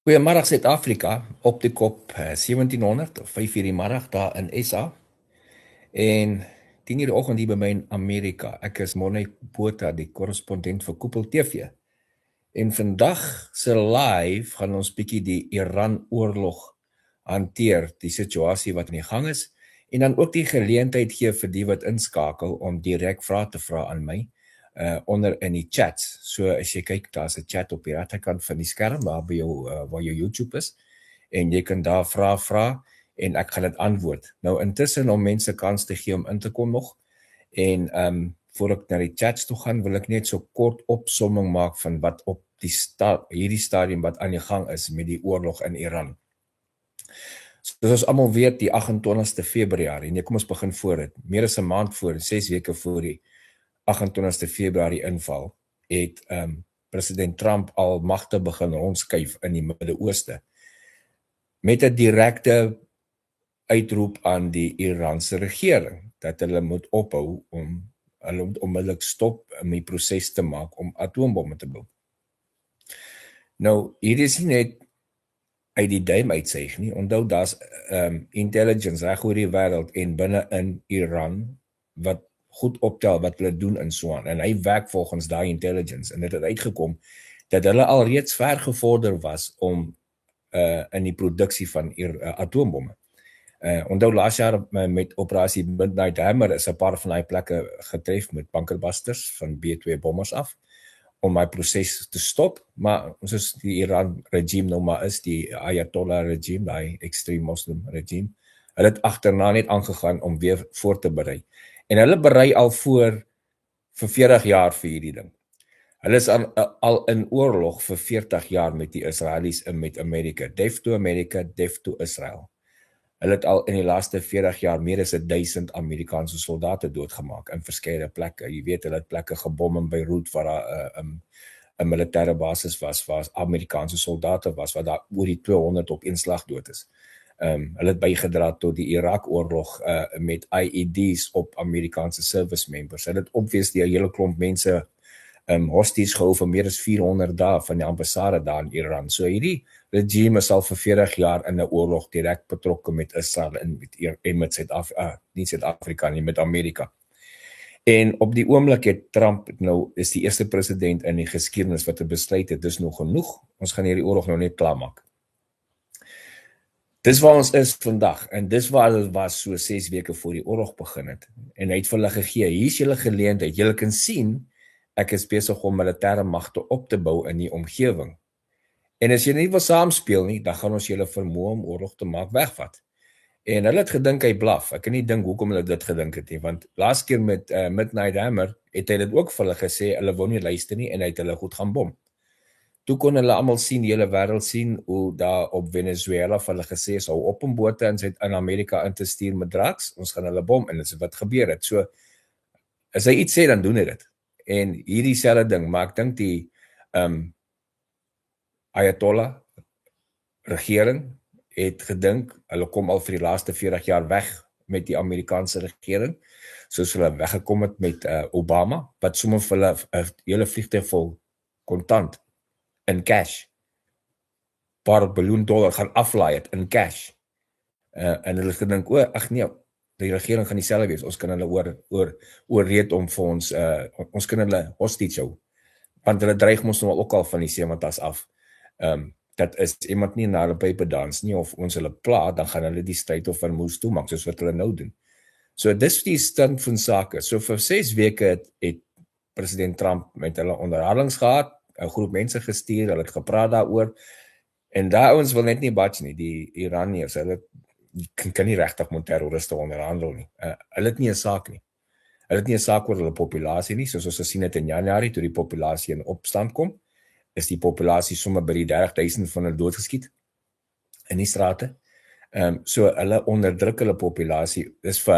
Goeiemiddag Suid-Afrika, op die kop 1700 of 5 uur die middag daar in SA en 10 uur die oggend hier by my in Amerika. Ek is Morne Botha, die korrespondent vir Koepel TV. En vandag se live gaan ons bietjie die Iran-oorlog hanteer, die situasie wat in die gang is, en dan ook die geleentheid gee vir die wat inskakel om direk vrae te vra aan my onder in die chats. So as jy kyk, daar's 'n chat op die regterkant van die skerm waar by jou waar jou YouTube is en jy kan daar vra en ek gaan dit antwoord. Nou intussen om mense kans te gee om in te kom nog en voor ek na die chats toe gaan, wil ek net so kort opsomming maak van wat op die hierdie stadium wat aan die gang is met die oorlog in Iran. Soos ons almal weet, die 28ste Februarie, nee, kom ons begin voor dit. Meer as 'n maand voor, 6 weke voor die 28ste Februarie inval, het president Trump al magte begin rondskuif in die Midde-Ooste met 'n direkte uitroep aan die Iranse regering dat hulle moet ophou om hulle moet onmiddellik stop om die proses te maak om atoombomme te bou. Nou, hier is nie net uit die duim uitsuig nie. Onthou daar's intelligence reg oor die wêreld en binne in Iran wat goed optel wat hulle doen in so aan. En hy werk volgens daai intelligence en dit het uitgekom dat hulle al reeds ver gevorder was om in die produksie van atoombomme. Onthou laas jaar met operasie Midnight Hammer is 'n paar van daai plekke getref met bunkerbusters van B2 bommers af om my proses te stop, maar soos die Iran regime nou maar is, die Ayatollah regime, die extreme Muslim regime, hulle het agterna net aangegaan om weer voor te berei. En hulle berei al voor vir 40 jaar vir hierdie ding. Hulle is al in oorlog vir 40 jaar met die Israelies en met Amerika, deaf to Israel. Hulle het al in die laaste 40 jaar meer as 1000 Amerikaanse soldate doodgemaak in verskeie plekke. Jy weet, hulle het plekke gebom in Beirut waar daar 'n militêre basis was waar Amerikaanse soldate was, waar daar oor die 200 op een slag dood is. Hulle het bygedra tot die Irak-oorlog met IEDs op Amerikaanse service members. Hulle het obviously 'n hele klomp mense hosties gehou vir meer as 400 dae van die ambassade daar in Iran. So hierdie regime is al vir 40 jaar in 'n oorlog direk betrokke met Israel en met Suid-Afrika nie, met Amerika. En op die oomblik het Trump nou is die eerste president in die geskiedenis wat 'n besluit het, dis nog genoeg. Ons gaan hierdie oorlog nou net klaarmaak. Dis waar ons is vandag en dis waar hulle was so 6 weke voor die oorlog begin het. En hy het vir hulle gegee, hier's julle geleentheid. Julle kan sien ek is besig om militêre magte op te bou in die omgewing. En as jy nie wil saamspeel nie, dan gaan ons julle vermoë om oorlog te maak wegvat. En hulle het gedink hy blaf. Ek kan nie dink hoekom hulle dit gedink het nie, want laas keer met Midnight Hammer het hy dit ook vir hulle gesê, hulle wou nie luister nie en hy het hulle goed gaan bom. Toe kon hulle almal sien, die hele wêreld sien hoe daar op Venezuela vir hulle gesê is, hou op om bote in Amerika in te stuur met drugs, ons gaan hulle bom en dit is wat gebeur het. So as hy iets sê, dan doen hy dit. En hierdie selfde ding, maar ek dink die Ayatollah regering het gedink, hulle kom al vir die laaste 40 jaar weg met die Amerikaanse regering, soos hulle weggekom het met Obama, wat sommer vir hulle 'n hele vliegtuig vol kontant in cash, paar biljoen dollar gaan aflaai het in cash. En hulle het gedink, ag nee, die regering gaan dieselfde wees, ons kan hulle oorreed om vir ons kan hulle hostage hou, want hulle dreig ons nou ook al van die 70's af. Dat is iemand nie na hulle pype dans nie, of ons hulle pla, dan gaan hulle die stryd of van moes toemaak, soos wat hulle nou doen. So dis die stand van sake. So vir 6 weke het president Trump met hulle onderhandelings gehad, 'n groep mense gestuur, hulle het gepraat daaroor, en daar ouens wil net nie batch nie, die Iraniërs, hulle kan nie regtig met terroriste onderhandel nie. Hulle het nie 'n saak nie. Hulle het nie 'n saak oor hulle populasie nie, soos ons gesien het in Januarie, toe die populasie in opstand kom, is die populasie sommer by die 30,000 van hulle doodgeskiet in die strate. So hulle onderdruk hulle populasie, dis vir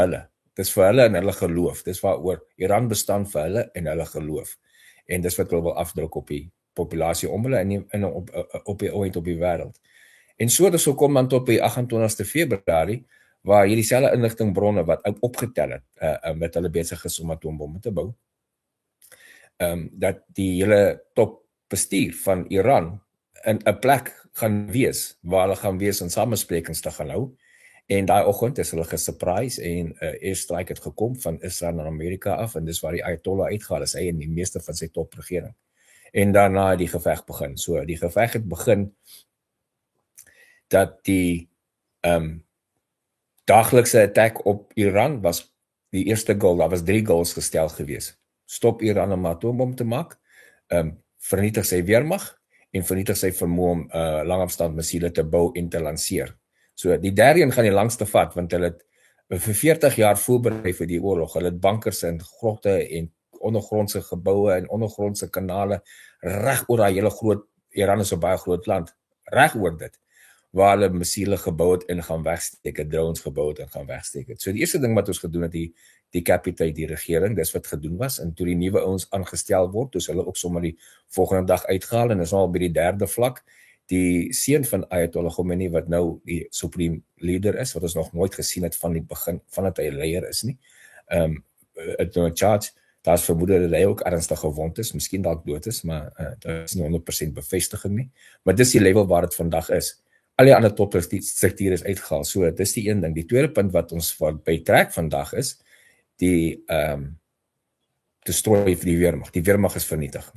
hulle en hulle geloof, dis waaroor Iran bestaan vir hulle en hulle geloof. En dis wat hulle wil afdruk op die populasie om hulle en op die wêreld. En so kom dan tot by 28ste Februarie, waar hierdie selfde inligtingbronne wat opgetel het, met hulle besig is om atoombomme te bou, dat die hele top bestuur van Iran in 'n plek gaan wees, waar hulle gaan wees en samesprekings te gaan hou. En daai oggend is hulle gesurprise en 'n airstrike het gekom van Israel na Amerika af en dis waar die Ayatollah uitgehaal is, hy en die meeste van sy topregering. En daarna het die geveg begin. So die geveg het begin dat die daaglikse attack op Iran was die eerste goal, daar was 3 goals gestel gewees. Stop Iran om 'n atoombom te maak, vernietig sy weermag en vernietig sy vermoë om langafstand missiele te bou en te lanseer. So die derde een gaan die langste vat, want hulle het vir 40 jaar voorberei vir die oorlog. Hulle het bankers in grotte en ondergrondse geboue en ondergrondse kanale reg oor daai hele groot, Iran is 'n baie groot land, reg oor dit, waar hulle missiele gebou het en gaan wegsteek het, drones gebou het en gaan wegsteek het. So die eerste ding wat ons gedoen het, die decapitate die regering, dis wat gedoen was, en toe die nuwe ouens aangestel word, dus hulle ook sommer die volgende dag uitgehaal, en is nou al by die derde vlak, die seun van Ayatollah Khomeini, wat nou die supreme leader is, wat ons nog nooit gesien het van die begin, vandat hy leier is nie, het nou 'n charge, daar is vermoede dat hy ook ernstig gewond is, miskien dalk dood is, maar daar is nie 100% bevestiging nie, maar dis die level waar het vandag is. Al die ander topstrukture is uitgehaal, so dis die een ding. Die tweede punt wat ons bytrek vandag is, die destroy vir die weermag. Die weermag is vernietig.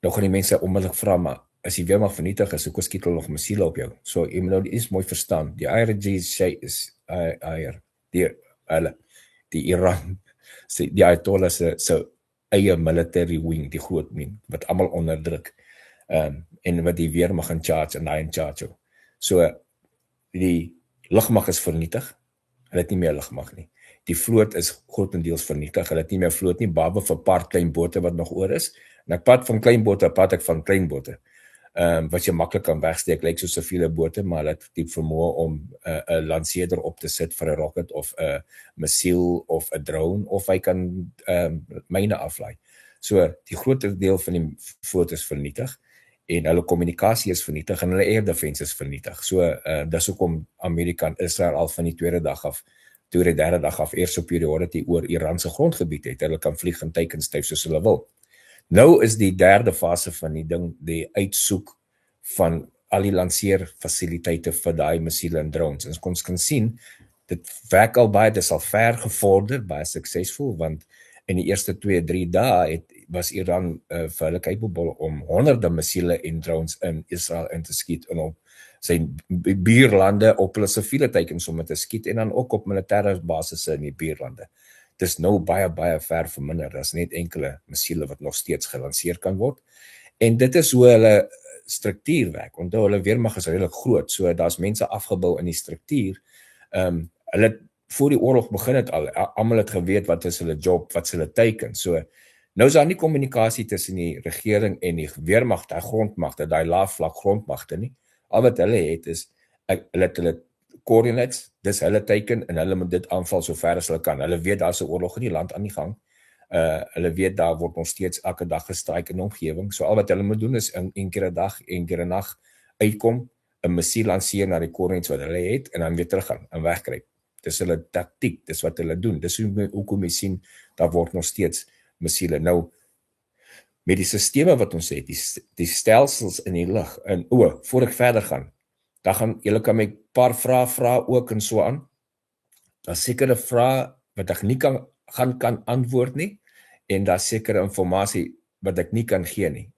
Nou gaan die mense onmiddellik vra, maar as die weermag vernietig is, hoekom skiet hulle nog missiele op jou? So jy moet nou iets mooi verstaan. Die die Iran, die Ayatollah se eie military wing, die groot wing, wat almal onderdruk. En wat die weermag in charge en hy in charge. So die lugmag is vernietig. Hulle het nie meer lugmag nie. Die vloot is grootendeels vernietig. Hulle het nie meer vloot nie, behalwe vir 'n paar klein bote wat nog oor is. En ek praat van klein bote, praat ek van klein bote. Wat jy maklik kan wegsteek, lyk soos 'n viele bote, maar hulle het die vermoë om 'n lanseerder op te sit vir 'n rocket of 'n missiel of 'n drone, of hy kan myne aflaai. So die groter deel van die vloot is vernietig. En hulle kommunikasie is vernietig en hulle air defense is vernietig. So dis hoekom Amerika en Israel al van die tweede dag af, toe die derde dag af, air superiority oor Iran se grondgebied het. Hulle kan vlieg en teiken styf soos hulle wil. Nou is die derde fase van die ding, die uitsoek van al die lanseerfasiliteite vir daai missiele en drones. En ons kan sien, dit werk al baie, dit is al ver gevorder, baie suksesvol, want in die eerste 2-3 dae was Iran vir hulle capable om honderde missiele en drones in Israel in te skiet en op sy buurlande op hulle siviele teikens om te skiet en dan ook op militêre basisse in die buurlande. Dis nou baie ver verminder, daar's net enkele missiele wat nog steeds gelanseer kan word. En dit is hoe hulle struktuur werk. Onthou, hulle weermag is redelik groot, so daar's mense afgebou in die struktuur. Hulle voor die oorlog begin het almal het geweet wat is hulle job, wat is hulle teiken. So nou is daar nie kommunikasie tussen die regering en die weermag, daai grondmagte, daai laafvlak grondmagte nie. Al wat hulle het is hulle coordinates, dis hulle teiken en hulle moet dit aanval so ver as hulle kan. Hulle weet daar's 'n oorlog in die land aan die gang. Hulle weet daar word nog steeds elke dag gestraik in die omgewing. So al wat hulle moet doen is een keer 'n dag, een keer 'n nag uitkom, 'n missiel lanseer na die coordinates wat hulle het en dan weer teruggaan en wegkruip. Dis hulle taktiek, dis wat hulle doen. Dis hoekom jy sien, daar word nog steeds missiele. Nou, met die sisteme wat ons het, die stelsels in die lug, en voor ek verder gaan, julle kan my 'n paar vrae vra ook en so aan. Daar's sekere vrae wat ek nie kan antwoord nie, en daar's sekere inligting wat ek nie kan gee nie.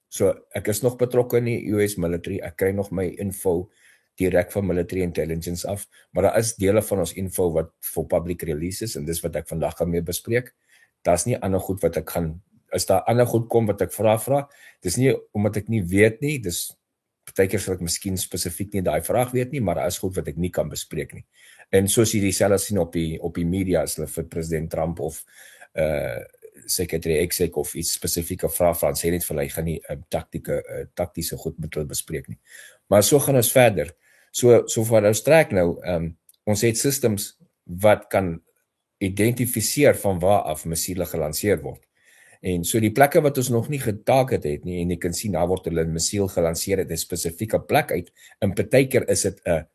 So ek is nog betrokke in die US military, ek kry nog my info direk van military intelligence af, maar daar is dele van ons info wat for public release is, en dis wat ek vandag gaan mee bespreek. Daar's nie ander goed wat ek gaan, as daar ander goed kom wat ek vra, dis nie omdat ek nie weet nie, dis partykeer sal ek miskien spesifiek nie daai vraag weet nie, maar daar is goed wat ek nie kan bespreek nie. En soos jy dieselfde sien op die media, as hulle vir president Trump of Secretary Exec of iets spesifieke vrae vra, sê net vir hulle, gaan nie taktiese goed met hulle bespreek nie. Maar so gaan ons verder. So vir ons trek nou, ons het systems wat kan identifiseer van waar af missiele gelanseer word. En so die plekke wat ons nog nie getarget het nie, en jy kan sien, daar word hulle 'n missiel gelanseer uit 'n spesifieke plek uit, en partykeer is dit 'n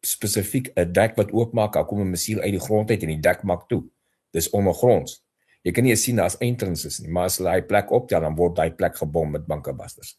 spesifiek 'n dek wat oopmaak, daar kom 'n missiel uit die grond uit en die dek maak toe. Dis ondergronds. Jy kan nie sien daar's entrances nie, maar as hulle daai plek optel, dan word daai plek gebom met bunkerbusters.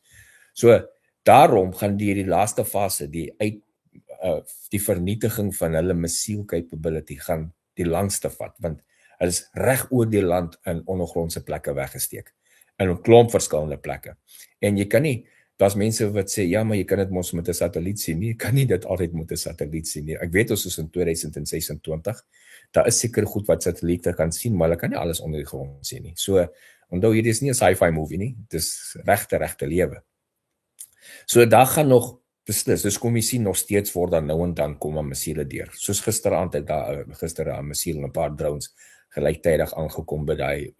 So, Daarom gaan die laaste fase, die vernietiging van hulle missile capability gaan die langste vat, want hulle is reg oor die land in ondergrondse plekke weggesteek, in 'n klomp verskillende plekke. En jy kan nie, daar's mense wat sê, ja, maar jy kan dit mos met 'n satelliet sien nie, jy kan nie dit altyd met 'n satelliet sien nie. Ek weet ons is in 2026, daar is seker goed wat satelliete kan sien, maar hulle kan nie alles onder die grond sien nie. So, onthou, hierdie is nie 'n sci-fi movie nie, dit is regte lewe. So daar gaan nog beslis, dus kom jy sien nog steeds word dan nou en dan kom 'n missiele deur. Soos gisteraand het daar gister 'n missiel en 'n paar drones gelyktydig aangekom by daai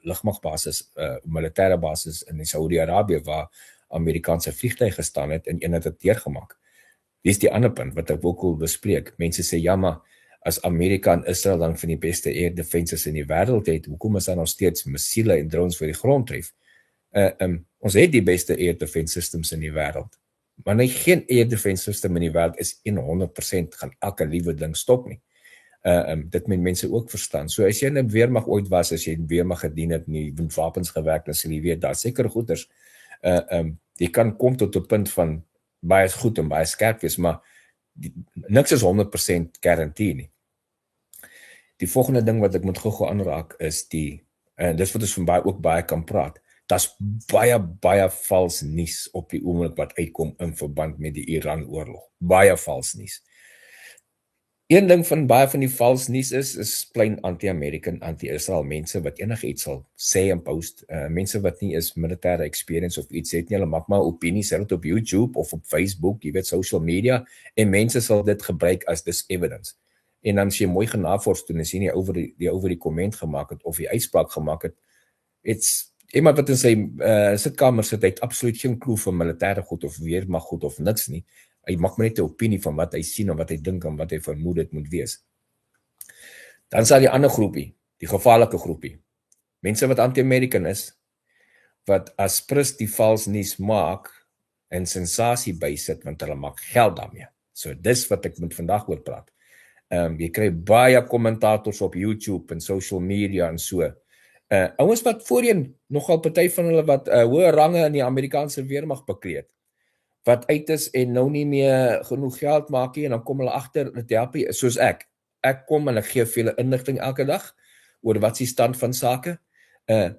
lugmagbasis, militêre basis in Saudi-Arabië waar Amerikaanse vliegtuie gestaan het en een het dit deurgemaak. Dis die ander punt wat ek ook wil bespreek. Mense sê, ja, maar as Amerika en Israel dan van die beste air defenses in die wêreld het, hoekom is daar nog steeds missiele en drones vir die grond tref? Ons het die beste air defense systems in die wêreld. Maar nie geen air defense system in die wêreld is 100% gaan elke liewe ding stop nie. Dit moet mense ook verstaan. So as jy in 'n weermag ooit was, as jy in weermag gedien het en jy met wapens gewerk, dan sal jy weet, daar seker goeders. Jy kan kom tot 'n punt van baie goed en baie skerp wees, maar niks is 100% garantie nie. Die volgende ding wat ek moet gou aanraak is dis wat ons van ook baie kan praat. Daar's baie vals nuus op die oomblik wat uitkom in verband met die Iran-oorlog. Baie vals nuus. Een ding van baie van die vals nuus is plain anti-American, anti-Israel mense wat enigiets sal sê en post. Mense wat nie is militêre experience of iets het nie, hulle maak maar opinies, sê dit op YouTube of op Facebook, jy weet, social media, en mense sal dit gebruik as dis evidence. En dan as jy mooi genavors doen, as jy nie oor die comment gemaak het of die uitspraak gemaak het, iemand wat in sy sitkamer sit, hy het absoluut geen kloof van militêre goed of weermag goed of niks nie. Hy maak maar net 'n opinie van wat hy sien en wat hy dink en wat hy vermoed dit moet wees. Dan sal die ander groepie, die gevaarlike groepie, mense wat anti-American is, wat as prins die vals nuus maak en sensasie bysit, want hulle maak geld daarmee. So dis wat ek met vandag oor praat. Jy kry baie kommentators op YouTube en social media en so. Ouens wat voorheen nogal party van hulle wat hoë range in die Amerikaanse weermag bekleed het, wat uit is en nou nie meer genoeg geld maak nie, en dan kom hulle agter, dit help nie, soos ek kom en ek gee vir hulle inligting elke dag, oor wat is die stand van sake.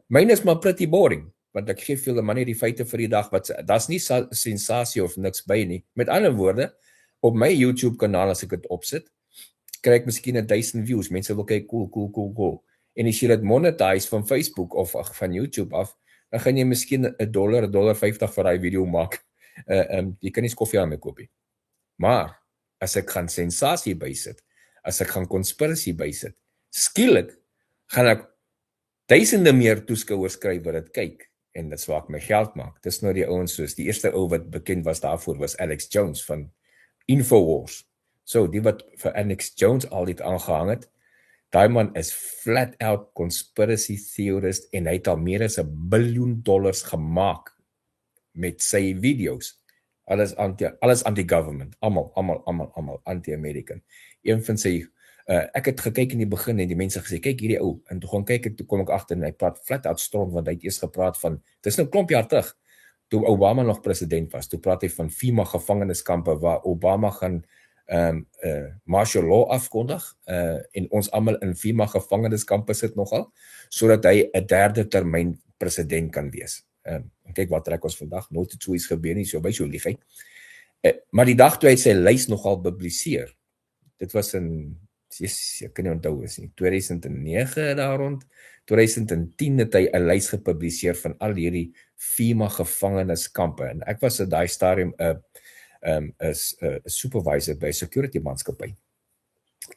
Myne is maar pretty boring, want ek gee vir hulle maar net die feite vir die dag, daar's nie sensasie of niks by nie. Met ander woorde, op my YouTube kanaal, as ek dit opsit, kry ek miskien 1000 views, mense wil kyk, cool. En as jy dit monetize van Facebook of van YouTube af, dan gaan jy miskien $1, $1.50 vir daai video maak. Jy kan nie koffie aan my koop nie. Maar as ek gaan sensasie bysit, as ek gaan conspiracy bysit, skielik gaan ek duisende meer toeskouers kry wat dit kyk, en dit swaak my geld maak. Dis nou die ouens soos, die eerste ou wat bekend was daarvoor was Alex Jones van Infowars. So, die wat vir Alex Jones al dit aangehang het, daai man is flat out conspiracy theorist en hy het al meer as $1 biljoen gemaak met sy video's. Alles anti-government, almal anti-American. Een van sy, ek het gekyk in die begin en die mense gesê, kyk hierdie ou, en toe gaan kyk, toe kom ek agter en hy praat flat out strong, want hy het eers gepraat van, dit is nou 'n klomp jaar terug, toe Obama nog president was, toe praat hy van FEMA gevangeniskampe, waar Obama gaan martial law afkondig, en ons almal in FEMA gevangeniskampe sit nogal, sodat hy 'n derde termyn president kan wees. En kyk wat trek ons vandag, nooit het so iets gebeur nie, so by so lieg hy. Maar die dag toe hy sy lys nogal publiseer, dit was in, ek kan nie onthou is nie, 2009 daar rond, 2010 het hy 'n lys gepubliseer van al hierdie FEMA gevangeniskampe, en ek was in daai stadium is supervisor by security maatskappy.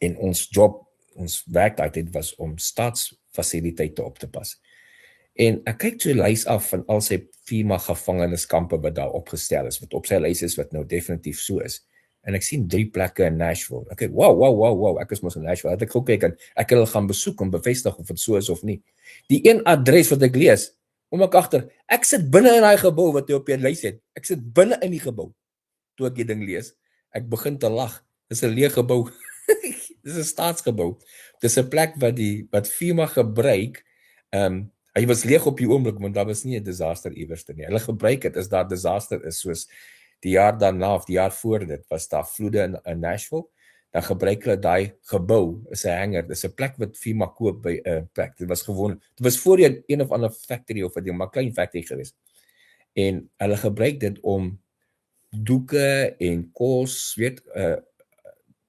En ons werk daai tyd was om staatsfasiliteite op te pas. En ek kyk so 'n lys af van al sy FEMA gevangeniskampe wat daar opgestel is, wat op sy lys is, wat nou definitief so is. En ek sien 3 plekke in Nashville. Ek kyk, wow, ek is mos in Nashville. Het ek gou kyk en ek het hulle gaan besoek om bevestig of dit so is of nie. Die een adres wat ek lees, kom ek agter, ek sit binne in daai gebou wat jy op jou lys het. Ek sit binne in die gebou. Toe ek die ding lees, ek begin te lag. Dis 'n leë gebou. Dis 'n staatsgebou. Dis 'n plek wat FEMA gebruik. Hy was leeg op die oomblik, want daar was nie 'n disaster iewerste nie. Hulle gebruik dit as daar disaster is, soos die jaar daarna of die jaar voor dit, was daar vloede in Nashville, dan gebruik hulle daai gebou as 'n hanger. Dis 'n plek wat FEMA koop by 'n plek. Dit was gewoon, dit was voorheen een of ander factory of 'n ding, maar klein factory geweest. En hulle gebruik dit om doeke en kos, weet,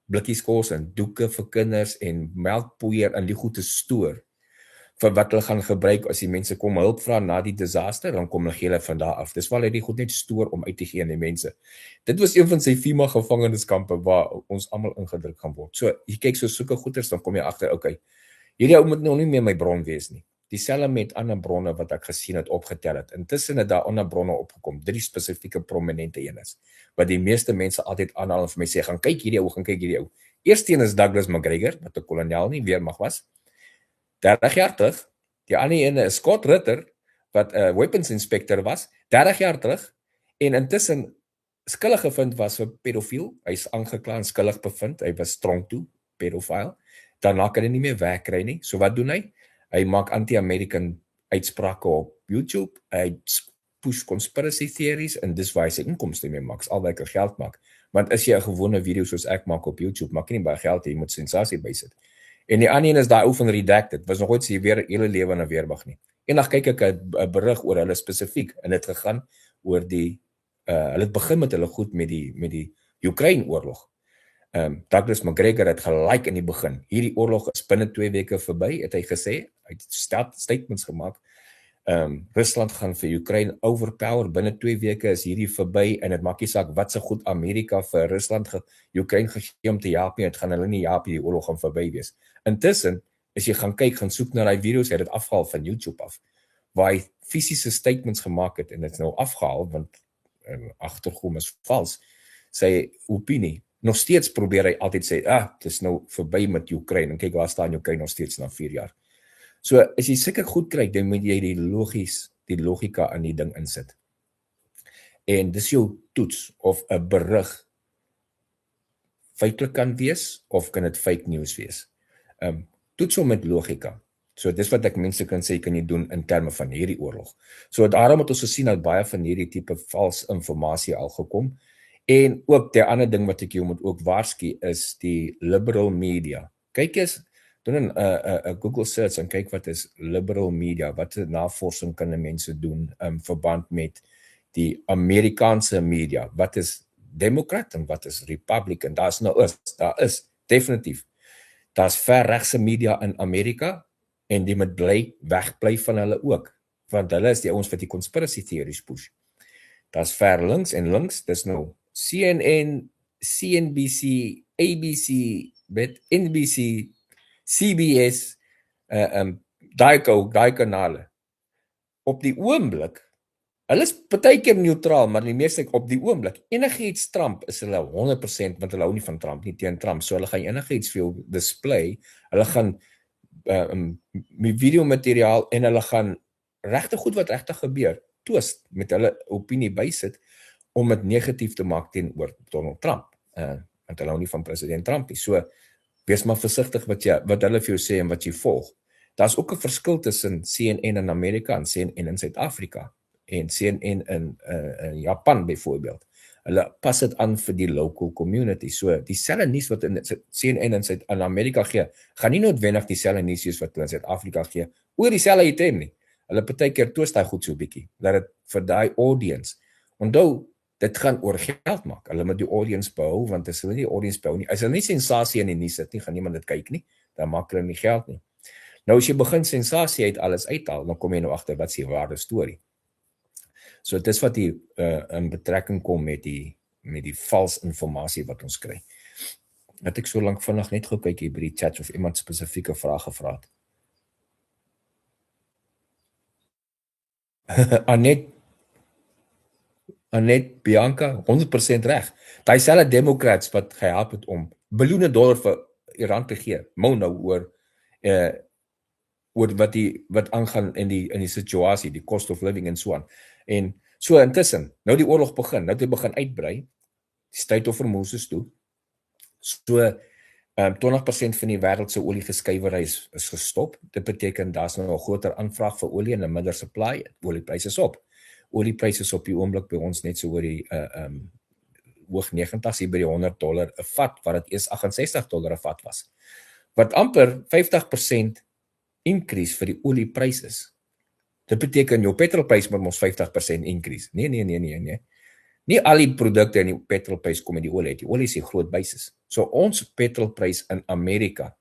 blikkies kos en doeke vir kinders en melkpoeier in die goed te stoor vir wat hulle gaan gebruik as die mense kom hulp vra na die disaster, dan kom hulle van daar af. Dis waar hy die goed net stoor om uit te gee aan die mense. Dit was een van sy FEMA gevangeniskampe waar ons almal ingedruk gaan word. So, jy kyk so soeke goeders, dan kom jy agter, okay, hierdie ou moet nou nie meer my bron wees nie. Dieselfde met ander bronne wat ek gesien het, opgetel het. Intussen het daar ander bronne opgekom, 3 spesifieke prominente eenes, wat die meeste mense altyd aanhaal en vir my sê, gaan kyk hierdie ou, gaan kyk hierdie ou. Eerste een is Douglas McGregor, wat 'n kolonel nie, weermag was, 30 jaar terug. Die ander ene is Scott Ritter, wat 'n weapons inspector was, 30 jaar terug, en intussen skuldig gevind was vir pedofiel. Hy's aangekla en skuldig bevind, hy was tronk toe, pedofiel. Daarna kan hy nie meer werk kry nie. So wat doen hy? Hy maak anti-American uitsprake op YouTube, hy push conspiracy theories, en dis waar hy sy inkomste mee maak, al wat hy geld maak. Want as jy 'n gewone video soos ek maak op YouTube, maak jy nie baie geld, jy moet sensasie bysit. En die ander een is daai ou van Redacted, was nog ooit sy weer hele lewe in 'n weermag nie. Eendag kyk ek 'n berig oor hulle spesifiek, en dit gegaan oor die hulle het begin met hulle goed met die Oekraïne oorlog. Douglas McGregor het gelyk in die begin, hierdie oorlog is binne 2 weke verby, het hy gesê, hy het statements gemaak. Rusland gaan vir Oekraïne overpower, binne 2 weke is hierdie verby, en dit maak nie saak wat se goed Amerika vir Rusland Oekraïne gegee om te help nie, het gaan hulle nie help, die oorlog gaan verby wees. Intussen, as jy gaan kyk, gaan soek na die video's, hy het dit afgehaal van YouTube af, waar hy fisiese statements gemaak het, en dit is nou afgehaal, want agtergrond is vals, sy opinie. Nog steeds probeer hy altyd sê, dit is nou verby met Oekraïne, en kyk waar staan Oekraïne nog steeds na 4 jaar. So, as jy seker goed kry, dan moet jy die logika in die ding insit. En dis jou toets, of 'n berig feitelik kan wees, of kan dit fake news wees. Toets hom met logika. So, dis wat ek mense kan sê, kan jy doen in terme van hierdie oorlog. So, daarom het ons gesien dat baie van hierdie tipe vals informasie al gekom. En ook die ander ding wat ek jou moet ook waarsku is die liberal media. Kyk eens, doen 'n Google search en kyk wat is liberal media, wat se navorsing kan mense doen in verband met die Amerikaanse media, wat is Democrat en wat is Republican, daar is definitief, daar's verregse media in Amerika, en die moet wegbly van hulle ook, want hulle is die ouens wat die conspiracy theories push. Daar's ver links en links, dis nou CNN, CNBC, ABC, NBC, CBS, daai kanale. Op die oomblik, hulle is partykeer neutraal, maar die meeste op die oomblik, enigiets Trump is hulle 100%, want hulle hou nie van Trump, nie teen Trump, so hulle gaan enigiets vir jou display, hulle gaan videomateriaal, en hulle gaan regtig goed wat regtig gebeur, twist, met hulle opinie bysit, om dit negatief te maak teenoor Donald Trump, want hulle hou nie van president Trump nie, so, wees maar versigtig wat hulle vir jou sê en wat jy volg. Daar's ook 'n verskil tussen CNN in Amerika en CNN in Suid-Afrika, en CNN in Japan byvoorbeeld. Hulle pas dit aan vir die local community, so dieselfde nuus wat in CNN in Amerika gee, gaan nie noodwendig dieselfde nuus wees wat hulle in Suid-Afrika gee, oor dieselfde item nie. Hulle partykeer twist hy goed so 'n bietjie, dat dit vir daai audience, onthou, dit gaan oor geld maak, hulle moet die audience behou, want as hulle nie die audience behou nie, as hulle nie sensasie in die nuus sit nie, gaan niemand dit kyk nie, dan maak hulle nie geld nie. Nou as jy begin sensasie uit alles uithaal, dan kom jy nou agter wat is die ware storie. So dit is wat die in betrekking kom met die vals informasie wat ons kry. Het ek so lank vinnig net gekyk hier by die chat of iemand spesifieke vrae gevra het. Annette Bianca, 100% reg. Daai selfde Democrats wat gehelp het om biljoene dollar vir Iran te gee, nou oor wat aangaan in die situasie, die cost of living en so aan. En so intussen, nou die oorlog begin, nou het hy begin uitbrei, die Strait of Hormuz toe. So, 20% van die wêreld se oliegeskeiwery is gestop. Dit beteken daar's nou 'n groter aanvraag vir olie en 'n minder supply. Oliepryse is op. Oliepryse is op die oomblik by ons net so oor die hoog 90s, hier by die $100 'n vat, wat dit eers $68 'n vat was. Wat amper 50% increase vir die oliepryse is. Dit beteken jou petrolprys moet ons 50% increase. Nee. Nie al die produkte in die petrolprys kom in die olie. Die olie is die groot basis. So ons petrolprys in Amerika,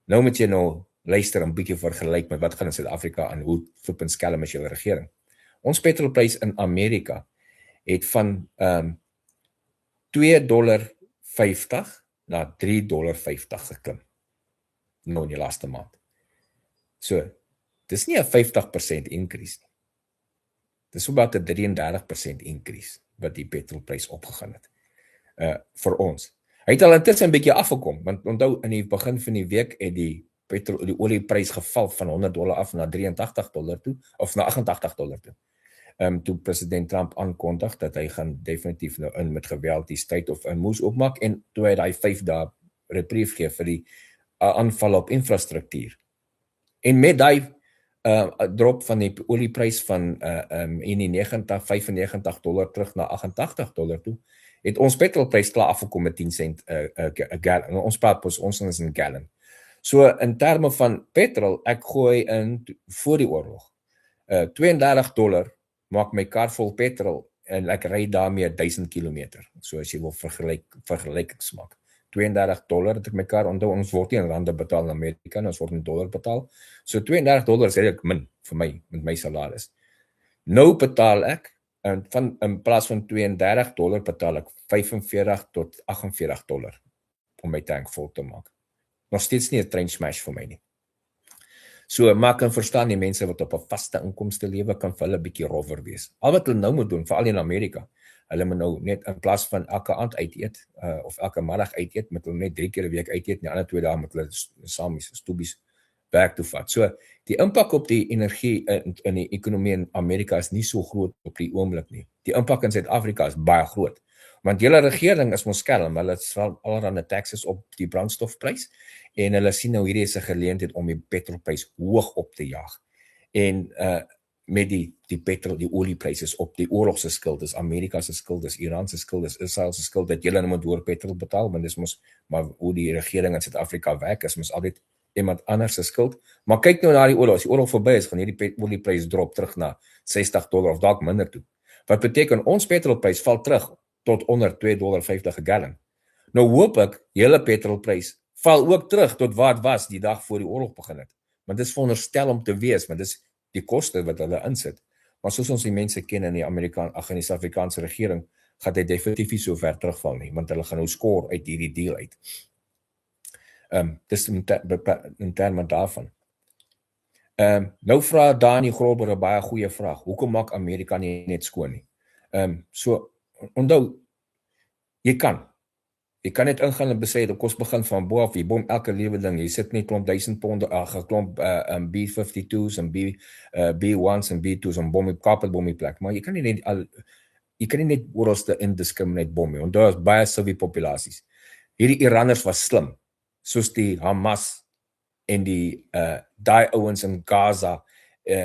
nou moet jy nou luister en bietjie vergelyk met wat gaan in Suid-Afrika aan hoe flippend skelm is julle regering. Ons petrolprys in Amerika het van $2.50 na $3.50 geklim. Nou in die laaste maand. So, dis nie 'n 50% increase nie. Dis so about 'n 33% increase wat die petrolprys opgegaan het. Vir ons. Hy het al intussen 'n bietjie afgekom, want onthou in die begin van die week het die olieprys geval van $100 af na $83 toe, of na $88 toe. Toe president Trump aankondig dat hy gaan definitief nou in met geweld die state of moes opmaak, en toe hy daai 5 dae reprieve gee vir die aanval op infrastruktuur. En met daai drop van die olieprys van in die $95 terug na $88 toe, het ons petrolprys klaar afgekom met 10 cent 'n gallon. Ons praat ons is in gallon. So in terme van petrol, ek gooi in voor die oorlog $32 maak my kar vol petrol en ek ry daarmee 1000 kilometer. So as jy wil vergelykings maak. $32 het ek my kar, onthou ons word nie in rande betaal in Amerika, ons word in dollar betaal. So $32 is eintlik min vir my, met my salaris. Nou betaal ek, in plaas van $32 betaal ek $45 tot $48 om my tank vol te maak. Nog steeds nie 'n train smash vir my nie. So, maar kan verstaan die mense wat op 'n vaste inkomste lewe kan vir hulle 'n bietjie rowwer wees. Al wat hulle nou moet doen, veral in Amerika, hulle moet nou net in plaas van elke aand uit eet, of elke middag uit eet, moet hulle net 3 keer 'n week uit eet, en die ander 2 dae moet hulle saam stoebies werk toe vat. So, die impak op die energie in die ekonomie in Amerika is nie so groot op die oomblik nie. Die impak in Suid-Afrika is baie groot. Want julle regering is mos skelm, hulle stel allerlei taxes op die brandstofprys, en hulle sien nou hierdie is 'n geleentheid om die petrolprys hoog op te jaag. En met die oliepryse is op, die oorlog se skuld, is Amerika se skuld, is Iran se skuld, is Israel se skuld, dat julle nou moet hoor petrol betaal, want dis mos maar hoe die regering in Suid-Afrika werk, is mos altyd iemand anders se skuld. Maar kyk nou na die oorlog, as die oorlog verby is, gaan hierdie olieprys drop terug na $60 of dalk minder toe. Wat beteken ons petrolprys val terug tot onder $2.50 'n gallon. Nou hoop ek, julle petrolprys val ook terug tot waar het was die dag voor die oorlog begin het. Want dit is veronderstel om te wees, want dit is die koste wat hulle insit. Maar soos ons die mense ken in die in die Suid-Afrikaanse regering, gaan dit definitief nie so ver terugval nie, want hulle gaan nou skoor uit hierdie deal uit. Dis in terme daarvan. Nou vra Dani Grobler 'n baie goeie vraag. Hoekom maak Amerika nie net skoon nie? So, onthou, jy kan net ingaan en besê, dat kos begin van bo af, jy bom elke liewe ding, jy sit net klomp 1000 pond, klomp B-52's en B-1's en B-2's en bom die kapel bom die plek, maar jy kan nie net ooralste indiscriminate bom nie, want daar is baie civil populasies. Hierdie Iranners was slim, soos die Hamas en die ouens in Gaza,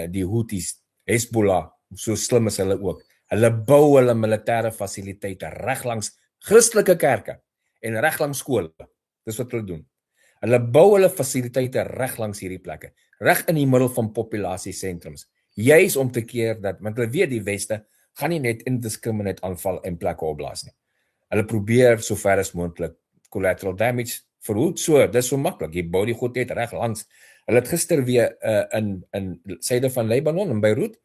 die Houthis, Hezbollah, so slim is hulle ook. Hulle bou hulle militêre fasiliteite reg langs Christelike kerke en reg langs skole. Dis wat hulle doen. Hulle bou hulle fasiliteite reg langs hierdie plekke, reg in die middel van populasiesentrums. Juis om te keer dat, want hulle weet die Weste gaan nie net indiscriminate aanval en plekke opblaas nie. Hulle probeer so ver as moontlik collateral damage verhoed. So, dis so maklik. Jy bou die goed net reg langs. Hulle het gister weer in suide van Libanon in Beirut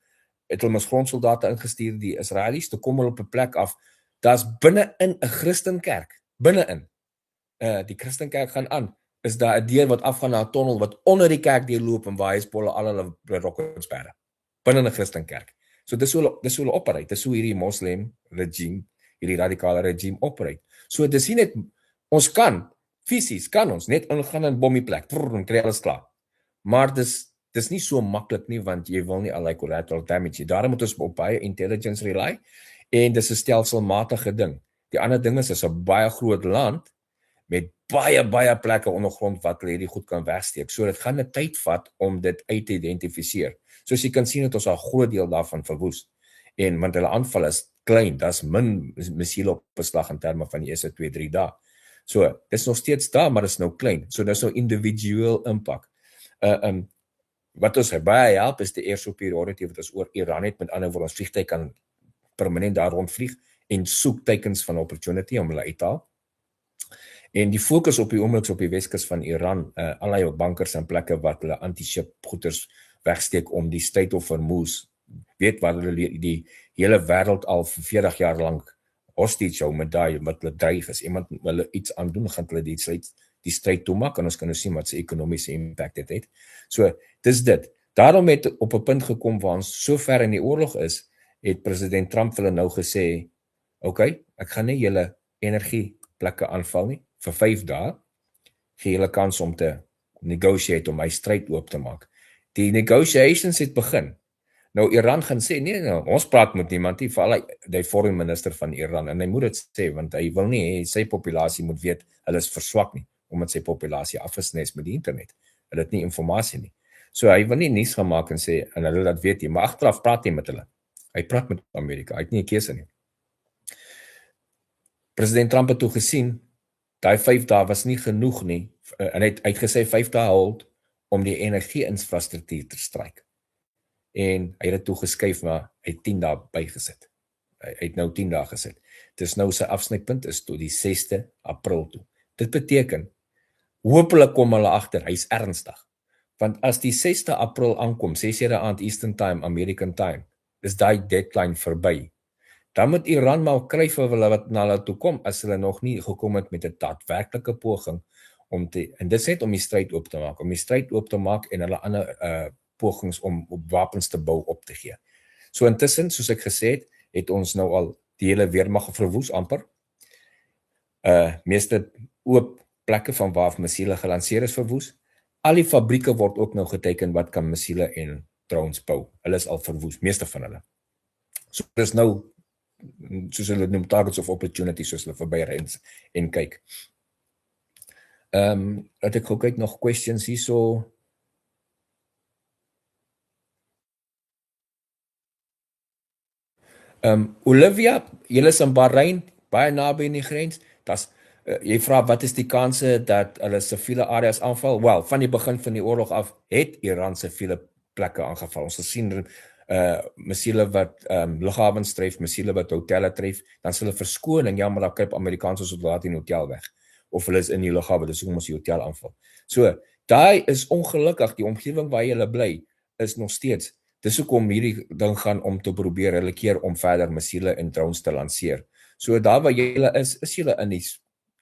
het hulle ons grondsoldate ingestuur, die Israelies, toe kom hulle op 'n plek af, daar's binne-in 'n Christenkerk, binne-in, die Christenkerk gaan aan, is daar 'n deur wat afgaan na 'n tonnel, wat onder die kerk deurloop, en waar Hezbollah al hulle rocketsperre, binne 'n Christenkerk. So dis hoe hulle operate, dis hoe hierdie moslim regime, hierdie radikale regime operate. So dis nie net, ons kan, fisies kan ons net ingaan en bom die plek, en kry alles klaar. Maar dis nie so maklik nie, want jy wil nie allerlei collateral damage. Daarom moet ons op baie intelligence rely, en dis 'n stelselmatige ding. Die ander ding is 'n baie groot land, met baie plekke ondergrond wat hulle hierdie goed kan wegsteek. So dit gaan 'n tyd vat om dit uit te identifiseer. Soos jy kan sien het ons al 'n groot deel daarvan verwoes. En want hulle aanval is klein, daar's min missiele op beslag in terme van die eerste 2-3 dae. So, dis nog steeds daar, maar dit is nou klein. So dis nou individueel impak. Wat ons baie help is die air superiority wat ons oor Iran het, met ander woorde ons vliegtuig kan permanent daar rondvlieg en soek tekens van opportunity om hulle uit te haal. En die fokus op die oomblik op die Weskus van Iran, allerlei bankers en plekke wat hulle anti-ship goeders wegsteek om die Strait of Hormuz, weet waar hulle die hele wêreld al vir 40 jaar lank hostage hou met daai wat hulle dreig is. Iemand hulle iets aan doen, gaan hulle die stryd toemaak en ons kan nou sien wat se ekonomiese impak dit het. So, dis dit. Daarom het op 'n punt gekom waar ons so ver in die oorlog is, het president Trump hulle nou gesê, okay, ek gaan nie julle energieplekke aanval nie, vir 5 dae, gee julle kans om te negotiate, om my stryd oop te maak. Die negotiations het begin. Nou Iran gaan sê, nee, ons praat met niemand nie, veral die foreign minister van Iran, en hy moet dit sê, want hy wil nie, sy populasie moet weet, hulle is verswak nie, omdat sy populasie afgesny met die internet. Hulle het nie informasie nie. So hy wil nie nuus gaan maak en sê, en hulle dat weet nie, maar agteraf praat hy met hulle. Hy praat met Amerika, hy het nie 'n keuse nie. President Trump het toe gesien, daai 5 dae was nie genoeg nie, en hy het gesê 5 dae hold om die energie-infrastruktuur te stryk. En hy het dit toe geskuif, maar hy het 10 dae bygesit. Hy het nou 10 dae gesit. Dis nou sy afsnypunt is tot die 6de April toe. Dit beteken, hopelik kom hulle agter, hy's ernstig. Want as die 6de April aankom, 6:00 aand Eastern Time, American Time, is daai deadline verby. Dan moet Iran maar kry vir hulle wat na hulle toe kom, as hulle nog nie gekom het met 'n daadwerklike poging om en dis net om die stryd oop te maak, en hulle ander pogings om wapens te bou op te gee. So intussen, soos ek gesê het ons nou al die hele weermag verwoes amper. Meeste oop plekke van waar missiele gelanseer is verwoes. Al die fabrieke word ook nou geteken wat kan missiele en drones bou. Hulle is al verwoes, meeste van hulle. So dis nou, soos hulle noem, targets of opportunity, soos hulle verby rens en kyk. Laat ek gou kyk nog questions hierso. Olivia, julle is in Bahrein, baie naby in die grens. Jy vra wat is die kanse dat hulle siviele areas aanval? Wel, van die begin van die oorlog af het Iran siviele plekke aangeval. Ons gesien missiele wat lughawens tref, missiele wat hotelle tref, dan sal hulle verskoon en maar dan kyk Amerikaanse soldate in die hotel weg. Of hulle is in die lughawe, dis hoekom ons die hotel aanval. So, daai is ongelukkig, die omgewing waar jy hulle is nog steeds. Dis hoekom hierdie ding gaan om te probeer hulle keer om verder missiele en drones te lanseer. So daar waar julle is julle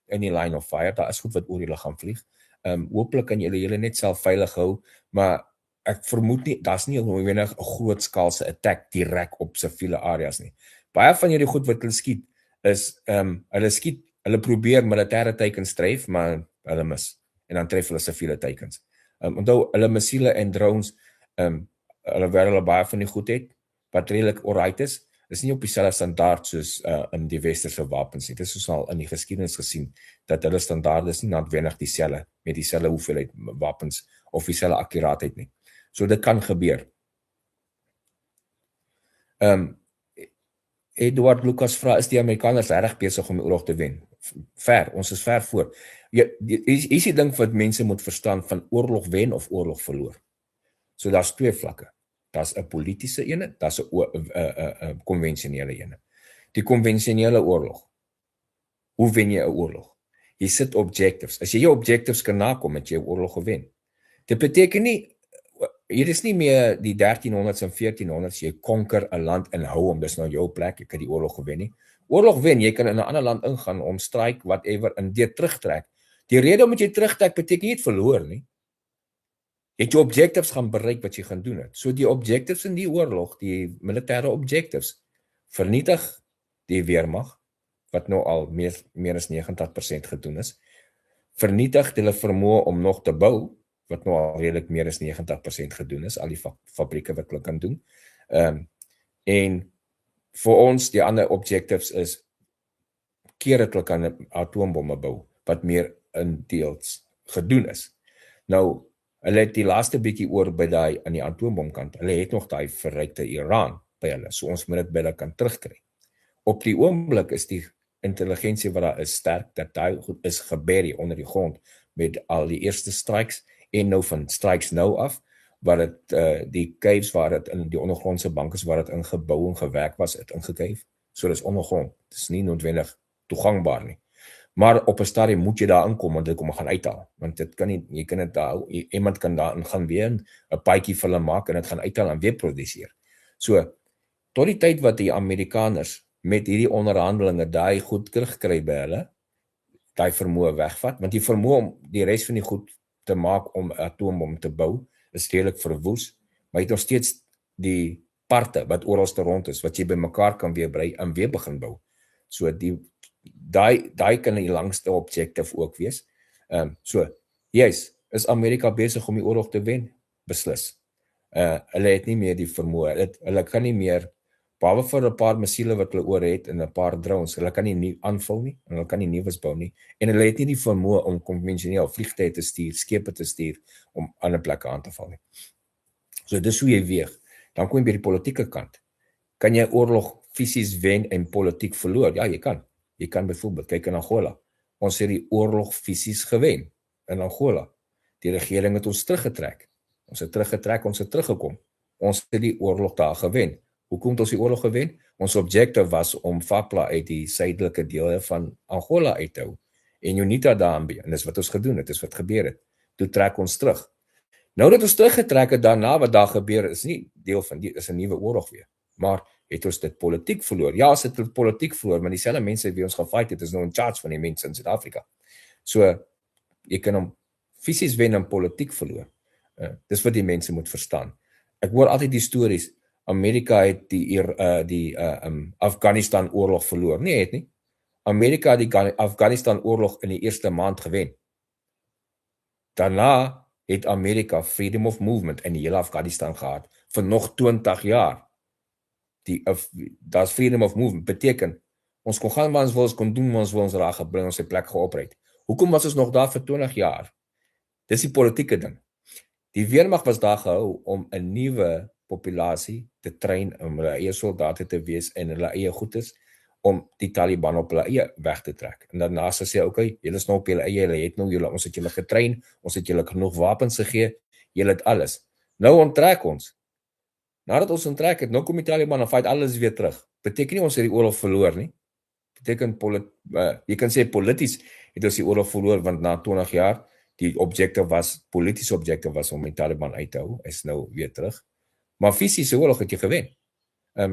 in die line of fire, daar is goed wat oor julle gaan vlieg. Hopelik kan julle net self veilig hou, maar ek vermoed nie, daar's nie noodwendig 'n groot skaalse attack direk op siviele areas nie. Baie van hierdie goed wat hulle skiet is, hulle probeer militêre teikens tref, maar hulle mis. En dan tref hulle siviele teikens. Onthou, hulle missiele en drones, hulle baie van die goed het, wat redelik alright is nie op dieselfde standaard soos in die westerse wapens nie. Dit is soos al in die geskiedenis gesien, dat hulle standaarde is nie noodwendig dieselfde, met dieselfde hoeveelheid wapens, of dieselfde akkuraatheid nie. So dit kan gebeur. Edward Lucas vra, is die Amerikaners reg besig om die oorlog te wen? Ons is ver voor. Is die ding wat mense moet verstaan van oorlog wen of oorlog verloor. So daar's 2 vlakke. Daar's 'n politiese ene, daar's 'n konvensionele ene. Die konvensionele oorlog. Hoe wen jy 'n oorlog? Jy sit objectives. As jy jou objectives kan nakom, het jy 'n oorlog gewen. Dit beteken nie, hier is nie meer die 1300s en 1400s, jy konker 'n land en hou hom, dis nou jou plek, jy kan die oorlog gewen nie. Oorlog wen, jy kan in 'n ander land ingaan, omstryk, whatever, en dit terugtrek. Die rede om jy terugtrek beteken nie jy het verloor nie. Jy het jou objectives gaan bereik wat jy gaan doen het. So die objectives in die oorlog, die militêre objectives, vernietig die weermag, wat nou al meer as 90% gedoen is, vernietig hulle vermoë om nog te bou, wat nou al redelik meer as 90% gedoen is, al die fabrieke wat hulle kan doen. En vir ons, die ander objectives is, keer dat hulle kan atoombomme bou, wat meer in deels gedoen is. Nou, hulle het die laaste bietjie oor by daai aan die atoombomkant. Hulle het nog daai verrykte Iran by hulle, so ons moet dit by hulle kan terugkry. Op die oomblik is die intelligensie wat daar is sterk, dat daai goed is gebury onder die grond met al die eerste strikes en nou van strikes nou af, waar dit die caves waar dit in die ondergrondse bankes waar dit ingebou en gewerk was, het ingekave. So dis ondergrond. Dit is nie noodwendig toegangbaar nie. Maar op 'n stadium moet jy daar inkom en dit kom gaan uithaal, want dit kan nie, jy kan dit daar, iemand kan daarin gaan weer 'n paadjie vir hulle maak en dit gaan uithaal en weer produseer. So tot die tyd wat die Amerikaners met hierdie onderhandelinge daai goed terugkry by hulle, daai vermoë wegvat, want die vermoë om die res van die goed te maak om 'n atoombom te bou is redelik verwoes, maar jy het nog steeds die parte wat oralste rond is, wat jy bymekaar kan weer brei en weer begin bou. So daai kan die langste objective ook wees. So, yes, is Amerika besig om die oorlog te wen? Beslis. Hulle het nie meer die vermoë, hulle kan nie meer, behalwe vir 'n paar missiele wat hulle oor het en 'n paar drones, hulle kan nie aanval nie, en hulle kan nie nuus bou nie, en hulle het nie die vermoë om konvensioneel vliegtye te stuur, skepe te stuur, om ander plekke aan te val nie. So dis hoe jy weeg. Dan kom jy by die politieke kant. Kan jy oorlog fisies wen en politiek verloor? Ja, jy kan. Jy kan byvoorbeeld kyk in Angola. Ons het die oorlog fisies gewen in Angola. Die regering het ons teruggetrek. Ons het teruggekom. Ons het die oorlog daar gewen. Hoekom het ons die oorlog gewen? Ons objective was om Vakla uit die suidelike dele van Angola uit te hou en UNITA daarin, en dis wat ons gedoen het, dis wat gebeur het. Toe trek ons terug. Nou dat ons teruggetrek het, daarna wat daar gebeur, is nie deel van die, is 'n nuwe oorlog weer. Maar het ons dit politiek verloor? Ja, ons het dit politiek verloor, maar dieselfde mense wie ons gefight het, is nou in charge van die mense in Suid-Afrika. So, jy kan hom fisies wen en politiek verloor. Dis wat die mense moet verstaan. Ek hoor altyd die stories, Amerika het die Afghanistan oorlog verloor. Nee, het nie. Amerika het die Afghanistan oorlog in die eerste maand gewen. Daarna het Amerika freedom of movement in die hele Afghanistan gehad, vir nog 20 jaar. Daar's freedom of movement, beteken, ons kon gaan waar ons wil, ons kon doen waar ons wil, ons raak gebring, ons het plek geopreid. Hoekom was ons nog daar vir 20 jaar? Dis die politieke ding. Die weermag was daar gehou om 'n nuwe populasie te train, om hulle eie soldate te wees en hulle eie goedes, om die Taliban op hulle eie weg te trek. En daarna sê, okay, julle is nou op julle eie, julle het nou julle, ons het julle getrain, ons het julle genoeg wapens gegee, julle het alles. Nou onttrek ons. Nadat ons onttrek het, nou kom die Taliban en fight alles weer terug. Beteken nie ons het die oorlog verloor nie. Beteken, jy kan sê polities het ons die oorlog verloor, want na 20 jaar, die politiese objective was om die Taliban uit te hou, is nou weer terug. Maar fisiese oorlog het jy gewen.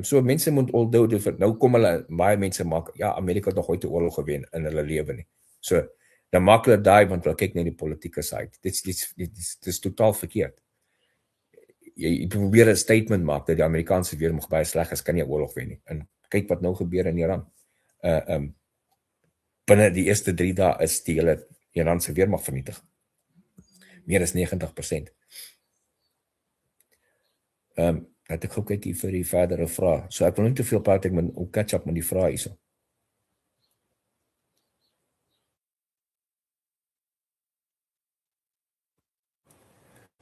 So mense moet onthou, nou kom hulle, baie mense maak, ja, Amerika het nog ooit 'n oorlog gewen in hulle lewe nie. So, dan maak hulle daai, want hulle kyk net die politieke side. Dit is totaal verkeerd. Jy probeer 'n statement maak dat die Amerikaanse weermag baie sleg is, kan nie 'n oorlog wen nie. En kyk wat nou gebeur in Iran. Binne die eerste 3 dae is die hele Iranse weermag vernietig. Meer as 90%. Laat ek gou kyk hier vir die verdere vrae. So ek wil nie te veel praat, ek moet catch up met die vrae hierso.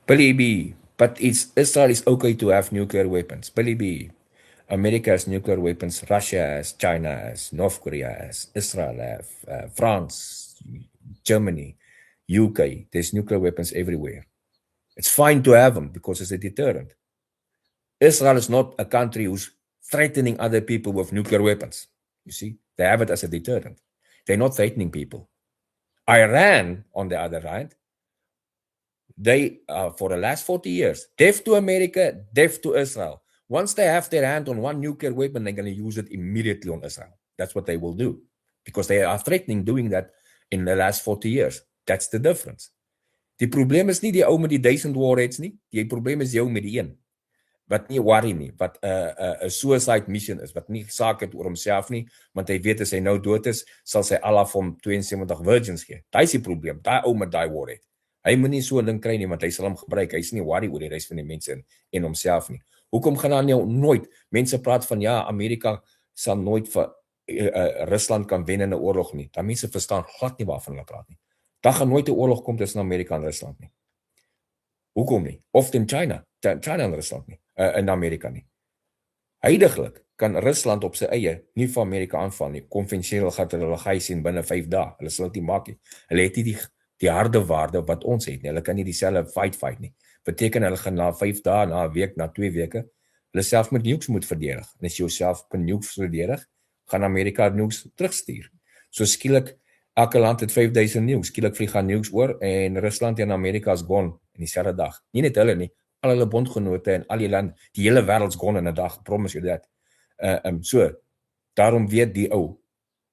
Billy B, but Israel is okay to have nuclear weapons. Billy B, America has nuclear weapons, Russia has, China has, North Korea has, Israel has, France, Germany, UK, there's nuclear weapons everywhere. It's fine to have them because it's a deterrent. Israel is not a country who's threatening other people with nuclear weapons. You see, they have it as a deterrent. They're not threatening people. Iran, on the other hand, they, for the last 40 years, deaf to America, deaf to Israel. Once they have their hand on one nuclear weapon, they're going to use it immediately on Israel. That's what they will do. Because they are threatening doing that in the last 40 years. That's the difference. Die probleem is nie die ou met die 1000 warheads nie. Die probleem is jou met die een. Wat nie worry nie, wat 'n suicide mission is, wat nie saak het oor homself nie, want hy weet as hy nou dood is, sal sy Allah vir hom 72 virgins gee. Daai is die probleem, daai ou met daai warhead. Hy moet nie so 'n ding kry nie, want hy sal hom gebruik. Hy is nie worry oor die res van die mense en homself nie. Hoekom gaan dan nooit mense praat van ja, Amerika sal nooit vir Rusland kan wen in 'n oorlog nie. Dan mense verstaan glad nie waarvan hulle praat nie. Daar gaan nooit 'n oorlog kom tussen Amerika en Rusland nie. Hoekom nie? Of teen China en Rusland nie, in Amerika nie. Huidiglik kan Rusland op sy eie nie vir Amerika aanval nie. Konvensioneel gaan hulle gey sien binne 5 dae. Hulle sal dit nie maak nie. Hulle het nie die harde waarde wat ons het nie. Hulle kan nie dieselfde fight nie. Beteken hulle gaan na 5 dae, na 'n week, na 2 weke, hulle self met nukes moet verdedig. En as jy jouself kan nukes verdedig, gaan Amerika nukes terugstuur. So skielik elke land het 5000 nukes. Skielik vlieg gaan nukes oor en Rusland en Amerika is gone in dieselfde dag. Nie net hulle nie, al hulle bondgenote en al die land, die hele wêreld's gone in 'n dag. Promise you that. So daarom weet die ou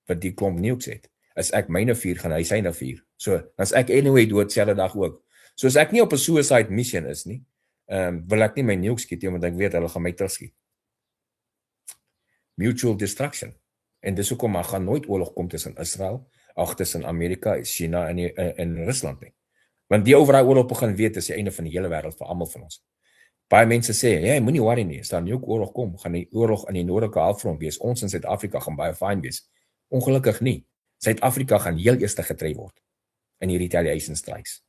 wat die klomp nukes het. As ek myne vier, gaan hy syne vier. So as ek anyway dood selfde dag ook. So as ek nie op 'n suicide mission is nie, wil ek nie my nukes skiet nie, want ek weet hulle gaan my terugskiet. Mutual destruction. En dis hoekom maar gaan nooit oorlog kom tussen Israel, tussen Amerika, China en Rusland nie. Want die oor daai oorlog begin weet is die einde van die hele wêreld vir almal van ons. Baie mense sê, jy moenie worry nie, as daar 'n nuke oorlog kom, gaan die oorlog in die noordelike halfrond wees. Ons in Suid-Afrika gaan baie fyn wees. Ongelukkig nie. Suid-Afrika gaan heel eers getref word in die retaliation strikes.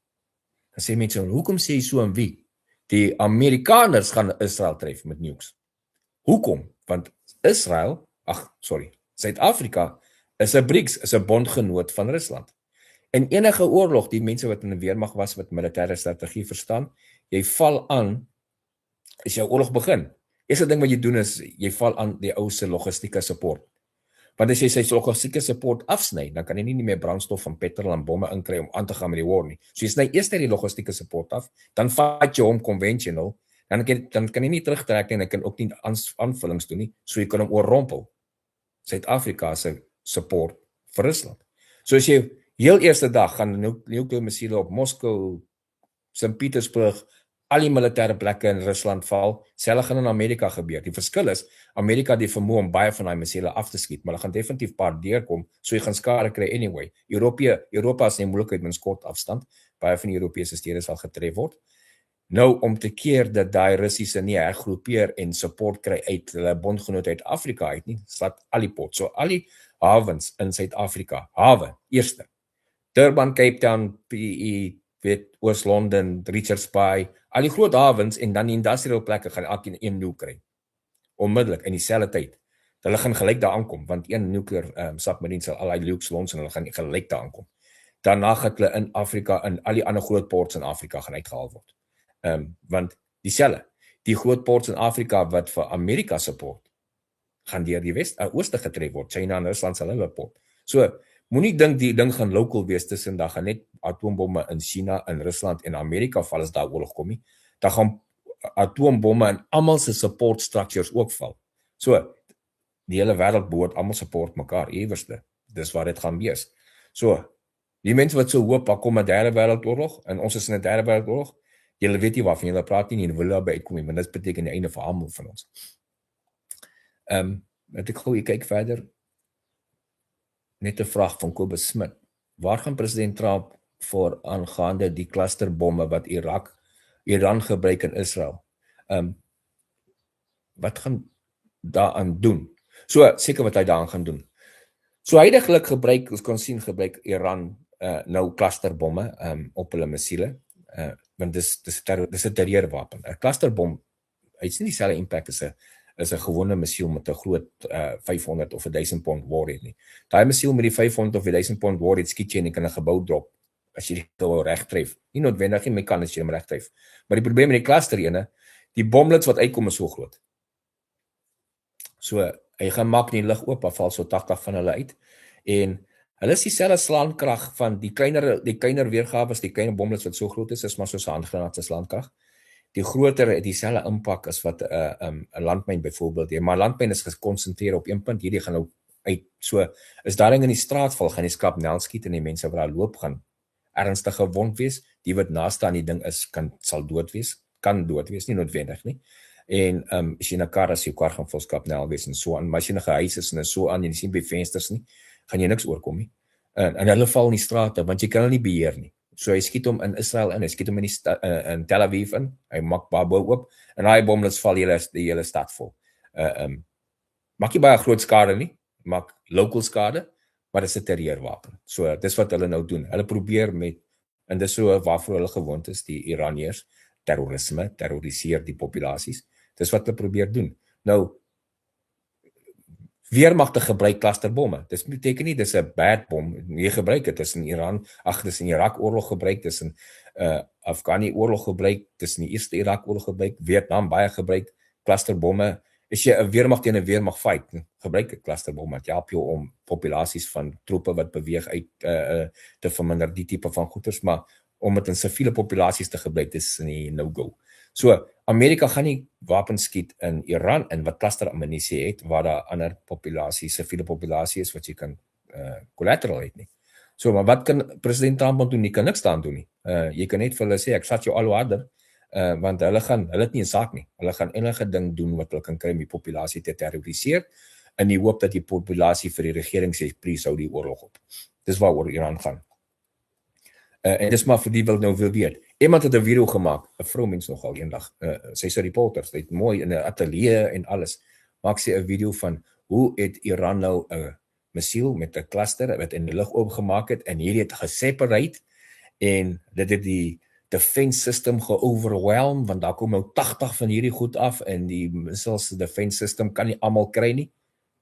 Dan sê mense, hoekom sê jy so en wie? Die Amerikaners gaan Israel tref met nukes. Hoekom? Want Suid-Afrika is 'n BRICS, is 'n bondgenoot van Rusland. In enige oorlog, die mense wat in 'n weermag was wat militêre strategie verstaan, jy val aan as jou oorlog begin. Eerste ding wat jy doen is jy val aan die ou se logistieke support. Want as jy sy logistieke support afsny, dan kan jy nie meer brandstof van petrol en bomme inkry om aan te gaan met die war nie. So jy sny eers die logistieke support af, dan fight jy hom conventional, dan kan jy nie terugtrek nie en jy kan ook nie aanvullings doen nie, so jy kan hom oorrompel. Suid-Afrika se support vir Rusland. So as jy heel eerste dag gaan nuclear missiele op Moskou, St. Petersburg, al die militêre plekke in Rusland val, selfs gaan in Amerika gebeur. Die verskil is, Amerika het die vermoë om baie van daai missiele af te skiet, maar hulle gaan definitief paar deurkom, so jy gaan skade kry anyway. Europa is nie moeilikheid met kort afstand, baie van die Europese stede sal getref word. Nou, om te keer dat daai Russiese nie hergroepeer en support kry uit hulle bondgenoot uit Afrika uit nie, slaat al die pot. So al die havens in Suid-Afrika, eerste, Durban, Cape Town, PE, Oos-London, Richards Bay, al die groot havens en dan die industrial plekke gaan elkeen een nuke kry. Onmiddellik, in dieselfde tyd. Hulle gaan gelyk daar aankom, want een nuclear submarine sal al die nukes lons en hulle gaan gelyk daar aankom. Daarna gaan hulle in Afrika, in al die ander groot ports in Afrika gaan uitgehaal word. Want dieselfde, die groot ports in Afrika wat vir Amerika support, gaan deur die ooste getref word. China en Rusland sal hulle port. So, moenie dink die ding gaan local wees tussen, daar gaan net atoombomme in China, in Rusland en Amerika val as daar oorlog kom nie. Daar gaan atoombomme in almal se support structures ook val. So, die hele wêreld behoort almal support mekaar iewerste. Dis waar dit gaan wees. So, die mense wat so hoop, daar kom 'n derde wêreldoorlog en ons is in 'n derde wêreldoorlog, julle weet nie waarvan julle praat nie en wil daarby uitkom nie, maar dit beteken die einde vir almal van ons. Wat ek gou kyk verder, net 'n vraag van Kobus Smit. Waar gaan president Trump voor aangaande die clusterbomme wat Iran gebruik in Israel? Wat gaan daaraan doen? So, seker wat hy daaraan gaan doen. So, huidiglik ons kan sien, gebruik Iran nou clusterbomme op hulle missiele, want dis 'n terreurwapen. 'n Clusterbom, hy het nie dieselfde impact as 'n gewone missiel met 'n groot 500 of 1000 pond warhead nie. Daai missiel met die 500 of 1000 pond warhead skiet jy en jy kan 'n gebou drop as jy die gebou reg tref. Nie noodwendig nie, kan as jy hom reg tref. Maar die probleem met die cluster ene, die bomlets wat uitkom is so groot. So, hy gaan maak nie lug oop, val so 80 van hulle uit. En hulle is dieselfde slaankrag van die kleiner weergawe, die kleiner bomlets wat so groot is maar soos 'n handgranaat se slaankrag. Die groter het dieselfde impak as wat 'n landmyn byvoorbeeld het, maar landmyn is gekonsentreer op een punt, hierdie gaan nou uit. So, as daar ding in die straat val, gaan die skrapnel skiet en die mense wat daar loop gaan ernstig gewond wees. Die wat naaste aan die ding is, kan dood wees, nie noodwendig nie. En as jy in 'n kar as jou kar gaan vol skrapnel wees en so aan, maar as jy in 'n gehuis is en so aan, jy sien by vensters nie, gaan jy niks oorkom nie. En hulle val in die strate, want jy kan hulle nie beheer nie. So hy skiet hom in Israel in, hy skiet hom in Tel Aviv in, hy maak babo oop, en hy bomlets val die hele stad vol. Maak nie baie groot skade nie, maak local skade, maar dit is 'n terreurwapen. So dis wat hulle nou doen. Hulle probeer en dis so waarvoor hulle gewoond is, die Iraniërs, terroriseer die populasies. Dis wat hulle probeer doen. Nou, weermagte gebruik clusterbomme. Dit beteken nie dis 'n bad bom. Nie gebruik dit is in Iran, dis in Irak oorlog gebruik, dis in Afghani oorlog gebruik, dis in die Eerste Irak oorlog gebruik, Vietnam baie gebruik clusterbomme. As jy 'n weermag teen 'n weermag fight, gebruik 'n clusterbom. Dit help jou om populasies van troepe wat beweeg uit te verminder, die tipe van goeders, maar om dit in siviele populasies te gebruik, dis nie no-go. So, Amerika gaan nie wapens skiet in Iran in wat clusterammunisie het, waar daar ander populasies, siviele populasie is wat jy kan collateral het nie. So, maar wat kan president Trump doen? Jy kan niks daan doen nie. Jy kan net vir hulle sê, ek sat jou al hoe harder, want hulle het nie 'n saak nie. Hulle gaan enige ding doen wat hulle kan kry om die populasie te terroriseer, in die hoop dat die populasie vir die regering sê, please hou die oorlog op. Dis waaroor Iran gaan. En dis maar vir die wat nou wil weet. Iemand het 'n video gemaak, 'n vroumens nogal eendag, sy's 'n reporter, sy het mooi in 'n ateljee en alles, maak sy 'n video van hoe het Iran nou 'n missiel met 'n cluster wat in die lug oopgemaak het, en hierdie het geseparate, en dit het die defense system ge-overwhelm, want daar kom nou 80 van hierdie goed af, en die missiles defense system kan nie almal kry nie.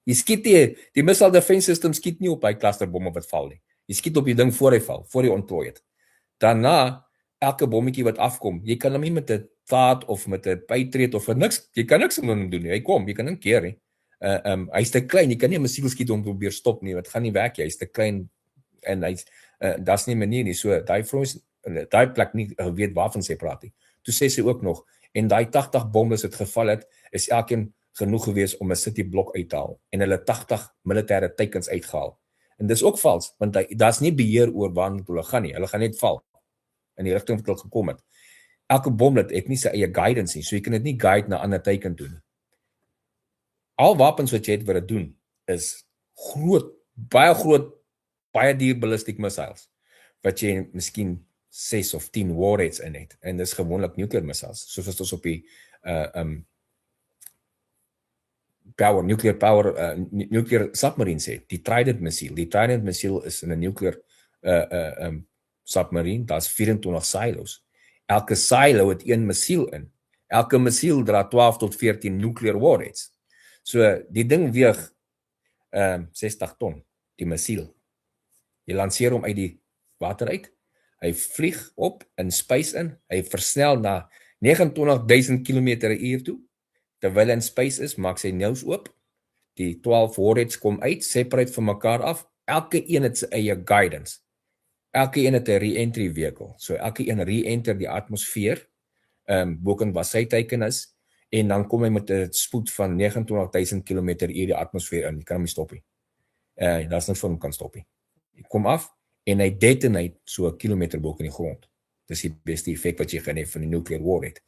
Jy skiet die missile defense system skiet nie op hy clusterbomme wat val nie. Jy skiet op die ding voor hy val, voor hy ontplooi het. Daarna, elke bommetjie wat afkom, jy kan hom nie met 'n THAAD of met 'n Patriot of niks, jy kan niks met hom doen nie. Hy kom, jy kan hom keer nie. Hy's te klein, jy kan nie 'n missiel skiet om te probeer stop nie, dit gaan nie werk nie. Hy's te klein en hy's daar's nie 'n manier nie. So daai plek nie weet waarvan sy praat nie. Toe sê sy ook nog, en daai 80 bomme as dit geval het, is elkeen genoeg gewees om 'n city blok uit te haal, en hulle 80 militêre teikens uitgehaal. En dis ook vals, want daar's nie beheer oor waar hulle gaan nie. Hulle gaan net val in die rigting wat hulle gekom het. Elke bomlet het nie sy eie guidance nie, so jy kan dit nie guide na ander teiken doen. Al wapens wat jy het wat dit doen, is groot, baie duur ballistic missiles, wat jy miskien 6 of 10 warheads in het, en dis gewoonlik nuclear missiles, soos wat ons op die nuclear submarines het, die Trident missiel is in 'n nuclear submarine, daar's 24 silos. Elke silo het 1 missiel in. Elke missiel dra 12 tot 14 nuclear warheads. So, die ding weeg 60 ton, die missiel. Jy lanceer hom uit die water uit, hy vlieg op in space in, hy versnel na 29.000 km/h toe, terwyl hy in space is, maak sy neus oop, die 12 warheads kom uit, separate van mekaar af, elke een het sy eie guidance. Elke een het 'n re-entry vehicle, so elke een re-enter die atmosfeer, bokant waar sy teiken is, en dan kom hy met 'n spoed van 29.000 km/h die atmosfeer in, jy kan hom nie stop nie. Daar's niks van hom kan stop nie. Hy kom af, en hy detonate so 'n kilometer bo in die grond. Dis die beste effek wat jy gaan hê van die nuclear warhead.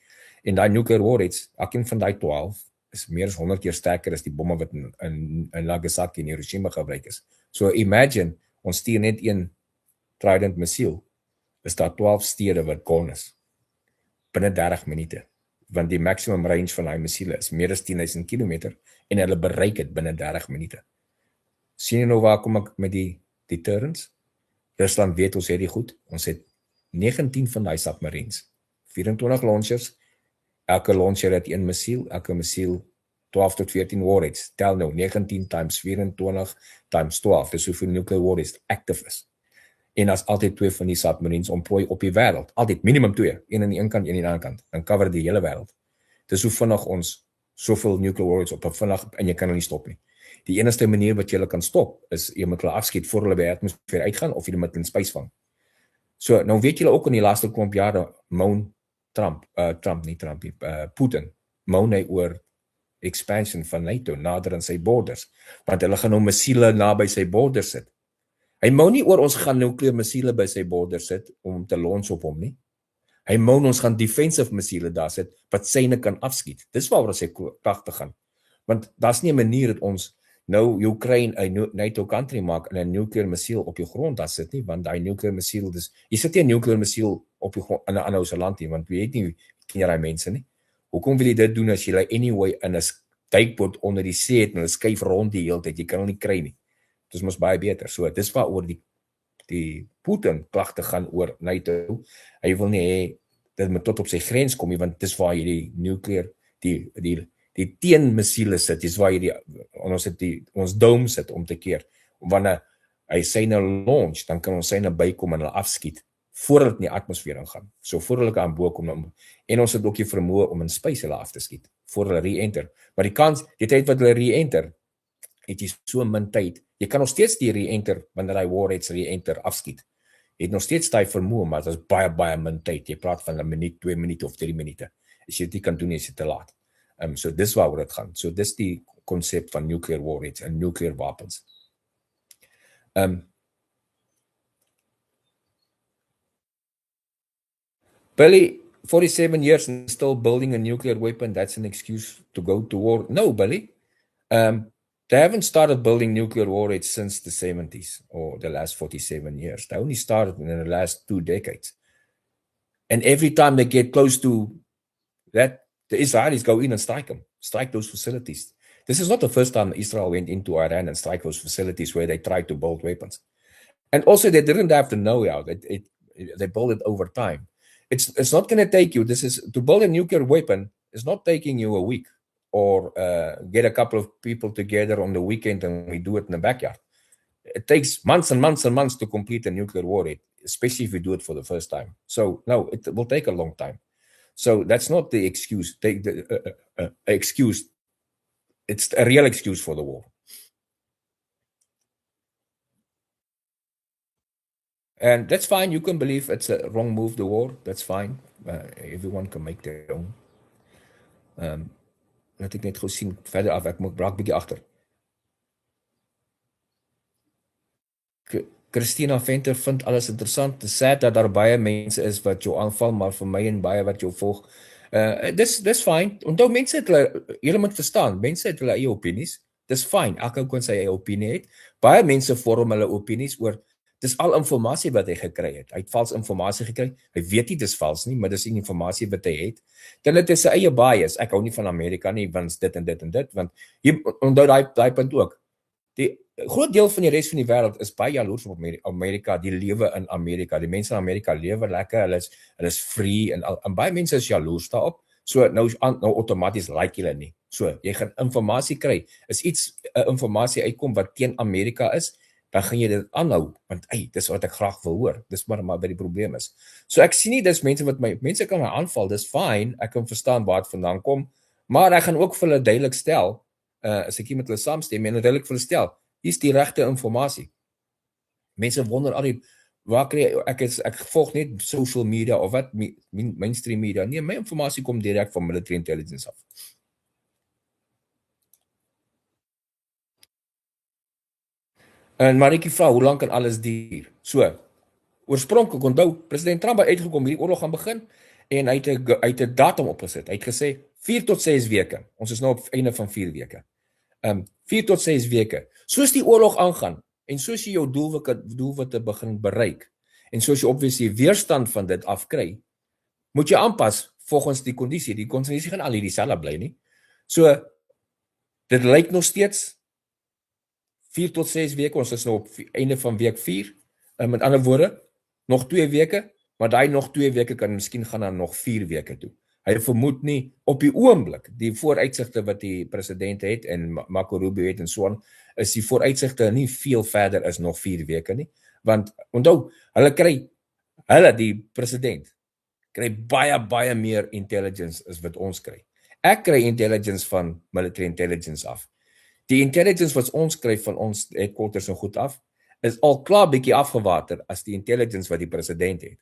En daai nuclear warheads, elkeen van daai 12, is meer as 100 keer sterker as die bomme wat in Nagasaki en Hiroshima gebruik is. So imagine, ons stuur net een Trident missiel, is daar 12 stede wat gone is, binne 30 minute, want die maximum range van daai missiele is meer as 10.000 km, en hulle bereik het binne 30 minute. Sien jy nou waar kom ek met die deterrence? Rusland weet ons het die goed, ons het 19 van daai submarines, 24 launchers, elke launcher het 1 missiel, elke missiel 12 tot 14 warheads, tel nou 19 times 24 times 12, dis hoeveel nuclear warheads active is. En as altyd 2 van die submarines ontplooi op die wêreld, altyd minimum 2, een aan die een kant, een aan die ander kant, dan cover die hele wêreld. Dis hoe vinnig ons soveel nuclear warheads op 'n vinnig, en jy kan hulle nie stop nie. Die enigste manier wat jy hulle kan stop, is jy moet hulle afskiet voor hulle by die atmosfeer uitgaan, of jy moet in space vang. So, nou weet julle ook in die laaste klomp jare, Putin, moan hy oor expansion van NATO, nader aan sy borders, want hulle gaan nou missiele naby sy borders sit. Hy moan nie oor ons gaan nuclear missiele by sy borders sit, om te launch op hom nie. Hy moan ons gaan defensive missiele daar sit, wat syne kan afskiet. Dis waaroor sy kragtig gaan. Want daar's nie 'n manier dat ons nou Ukraine 'n NATO country maak en 'n nuclear missiel op die grond daar sit nie, want daai nuclear missiel, jy sit nie 'n nuclear missiel op die grond in 'n ander se land nie, want weet nie, ken jy daai mense nie. Hoekom wil jy dit doen as jy anyway in 'n duikboot onder die see het en hulle skuif rond die hele tyd, jy kan hulle nie kry nie. Dis mos baie beter. So dis waaroor die Putin klagte gaan oor NATO. Hy wil nie hê dit moet tot op sy grens kom nie, want dis waar jy die nuclear, die teenmissiele sit, dis waar jy ons dome sit om te keer. Wanneer hy syne launch, dan kan ons syne bykom en hulle afskiet, voordat dit in die atmosfeer ingaan. So voordat hulle aan bo kom, en ons het ook die vermoë om in space hulle af te skiet, voor hulle re-enter. Maar die kans, die tyd wat hulle re-enter, het jy so min tyd. Jy kan nog steeds die re-enter, wanneer hy warheads re-enter afskiet. Jy het nog steeds die vermoë, maar dit is baie, baie min tyd. Jy praat van 1 minuut, 2 minute of 3 minute. As jy dit nie kan doen, is dit te laat. So dis waaroor dit gaan. So dis die konsep van nuclear warheads en nuclear wapens. Billy, 47 years and still building a nuclear weapon, that's an excuse to go to war. No, Billy. They haven't started building nuclear warheads since the 70s or the last 47 years. They only started in the last 2 decades. And every time they get close to that, the Israelis go in and strike those facilities. This is not the first time Israel went into Iran and strike those facilities where they tried to build weapons. And also they didn't have to know how. They built it over time. It's not going to take you, to build a nuclear weapon, it's not taking you a week or get a couple of people together on the weekend and we do it in the backyard. It takes months and months and months to complete a nuclear warhead, especially if you do it for the first time. So no, it will take a long time. So that's not the excuse. Excuse. It's a real excuse for the war. And that's fine. You can believe it's a wrong move, the war. That's fine. Everyone can make their own. Laat ek net gou sien verder af. Ek moet braak bietjie agter. Christina Venter vind alles interessant. Dit is sad dat daar baie mense is wat jou aanval, maar vir my en baie wat jou volg. Dis fine. Onthou mense het julle moet verstaan, mense het hulle eie opinies. Dis fine. Elke ou kan sy eie opinie hê. Baie mense vorm hulle opinies oor dis al informasie wat hy gekry het. Hy het vals informasie gekry. Hy weet nie dis vals nie, maar dis die informasie wat hy het. Dan het hy sy eie bias. Ek hou nie van Amerika nie, want dit en dit en dit, want jy onthou daai punt ook. Die groot deel van die res van die wêreld is baie jaloers op Amerika, die lewe in Amerika. Die mense in Amerika lewe lekker, hulle is free en baie mense is jaloers daarop. So nou outomaties like hulle nie. So jy gaan informasie kry. Is iets informasie uitkom wat teen Amerika is, dan gaan jy dit aanhou, want dis wat ek graag wil hoor. Dis maar wat die probleem is. So ek sien nie dis mense kan my aanval, dis fine, ek kan verstaan waar dit vandaan kom, maar ek gaan ook vir hulle duidelik stel, as ek hier met hulle saamstem, en duidelik vir hulle stel, hier is die regte informasie. Mense wonder waar kry ek volg net social media of wat, mainstream media. Nee, my informasie kom direk van military intelligence af. En Marikie vra, hoe lang kan alles duur? So, oorspronklik onthou, president Trump het uitgekom, hierdie oorlog gaan begin, en hy het 'n datum opgesit. Hy het gesê 4 tot 6 weke. Ons is nou op einde van 4 weke. 4 tot 6 weke. Soos die oorlog aangaan, en soos jy jou doelwitte begin bereik, en soos jy obviously weerstand van dit afkry, moet jy aanpas volgens die kondisie. Die kondisie gaan al dieselfde bly nie. So, dit lyk nog steeds 4 tot 6 weke, ons is nou op einde van week 4, met ander woorde, nog 2 weke, maar daai nog 2 weke kan miskien gaan na nog 4 weke toe. Hy vermoed nie op die oomblik, die vooruitsigte wat die president het en Marco Rubio het en so aan, is die vooruitsigte nie veel verder as nog 4 weke nie, want onthou, die president, kry baie meer intelligence as wat ons kry. Ek kry intelligence van military intelligence af. Die intelligence wat ons kry van ons headquarters en goed af, is al klaar bietjie afgewater as die intelligence wat die president het.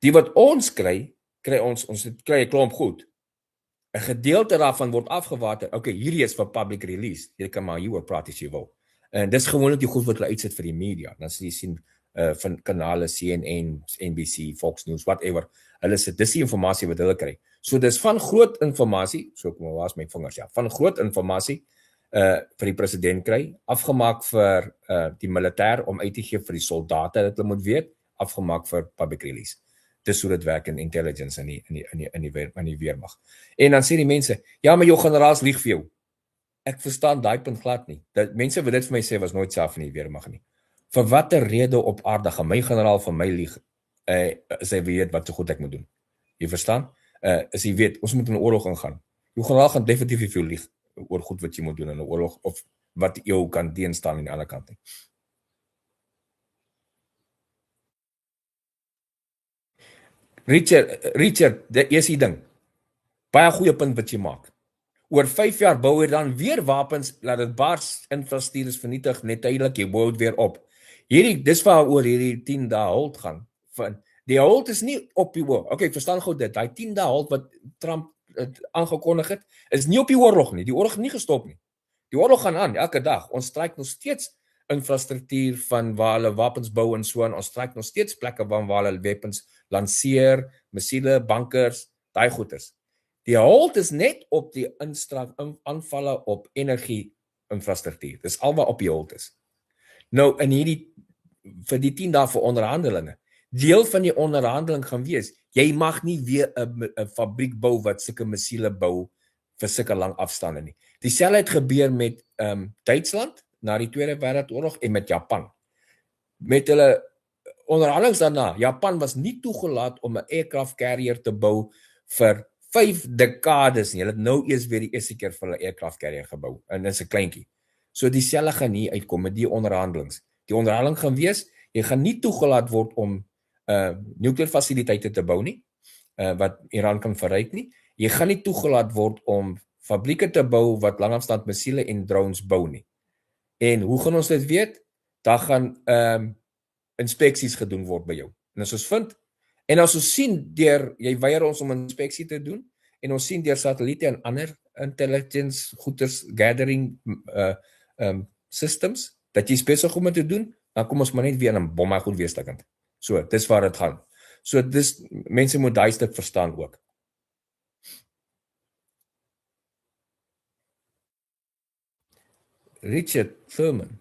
Die wat ons kry ons kry 'n klomp goed. 'n Gedeelte daarvan word afgewater. Okay, hierdie is vir public release. Jy kan maar hieroor praat as jy wil. En dis gewoonlik die goed wat hulle uitsit vir die media. Dan sien jy sien van kanale CNN, NBC, Fox News, whatever. Hulle sê dis die informasie wat hulle kry. So dis van groot informasie, so kom waar is my vingers, ja, van groot informasie vir die president kry, afgemaak vir die militêr om uit te gee vir die soldate dat hulle moet weet, afgemaak vir public release. Dis hoe dit werk in intelligence in die weermag. En dan sê die mense, ja, maar jou generaals lieg vir jou. ek verstaan daai punt glad nie. Dat mense wat dit vir my sê was nooit self in die weermag nie. Vir watter rede op aarde gaan my generaal van my lieg? As hy weet wat so goed ek moet doen. Jy verstaan? As jy weet ons moet in 'n oorlog ingaan. Jou generaal gaan definitief vir jou lieg oor goed wat jy moet doen in 'n oorlog of wat jou kan teenstaan aan die ander kant nie. Richard, dit is die ding. Baie goeie punt wat jy maak. Oor 5 jaar bou hy dan weer wapens, laat dit bars, infrastruktuur is vernietig, net tydelik, jy bou dit weer op. Dis waaroor hierdie 10 dae halt gaan. Die halt is nie op die oorlog. Okay, ek verstaan gou dit. Daai 10 dae halt wat Trump aangekondig het, is nie op die oorlog nie. Die oorlog het nie gestop nie. Die oorlog gaan aan elke dag. Ons stryk nog steeds infrastruktuur van waar hulle wapens bou en so aan. Ons stryk nog steeds plekke waar hulle wapens lanseer, missiele, bankers, daai goeders. Die halt is net op die aanvalle op energie infrastruktuur. Dis alwaar op die halt is. Nou in vir die 10 dae vir onderhandelinge. Deel van die onderhandeling gaan wees, jy mag nie weer 'n fabriek bou wat sulke missiele bou vir sulke lang afstande nie. Dieselfde het gebeur met Duitsland na die Tweede Wêreldoorlog en met Japan. Met hulle onderhandelings daarna, Japan was nie toegelaat om 'n aircraft carrier te bou vir 5 dekades nie. Hulle het nou eers weer die eerste keer vir hulle aircraft carrier gebou en dit is 'n kleintjie. So dieselfde gaan hier uitkom met die onderhandelings. Die onderhandeling gaan wees, jy gaan nie toegelaat word om nuklear fasiliteite te bou nie, wat Iran kan verryk nie. Jy gaan nie toegelaat word om fabrieke te bou wat langafstand missiele en drones bou nie. En hoe gaan ons dit weet? Daar gaan inspeksies gedoen word by jou. En as ons vind, en as ons sien jy weier ons om inspeksie te doen, en ons sien deur satelliete en ander intelligence goeders gathering systems, dat jy besig om dit te doen, dan kom ons maar net weer in 'n bomme goed weer stikkend. So, dis waar dit gaan. So, mense moet daai stuk verstaan ook. Richard Thurman.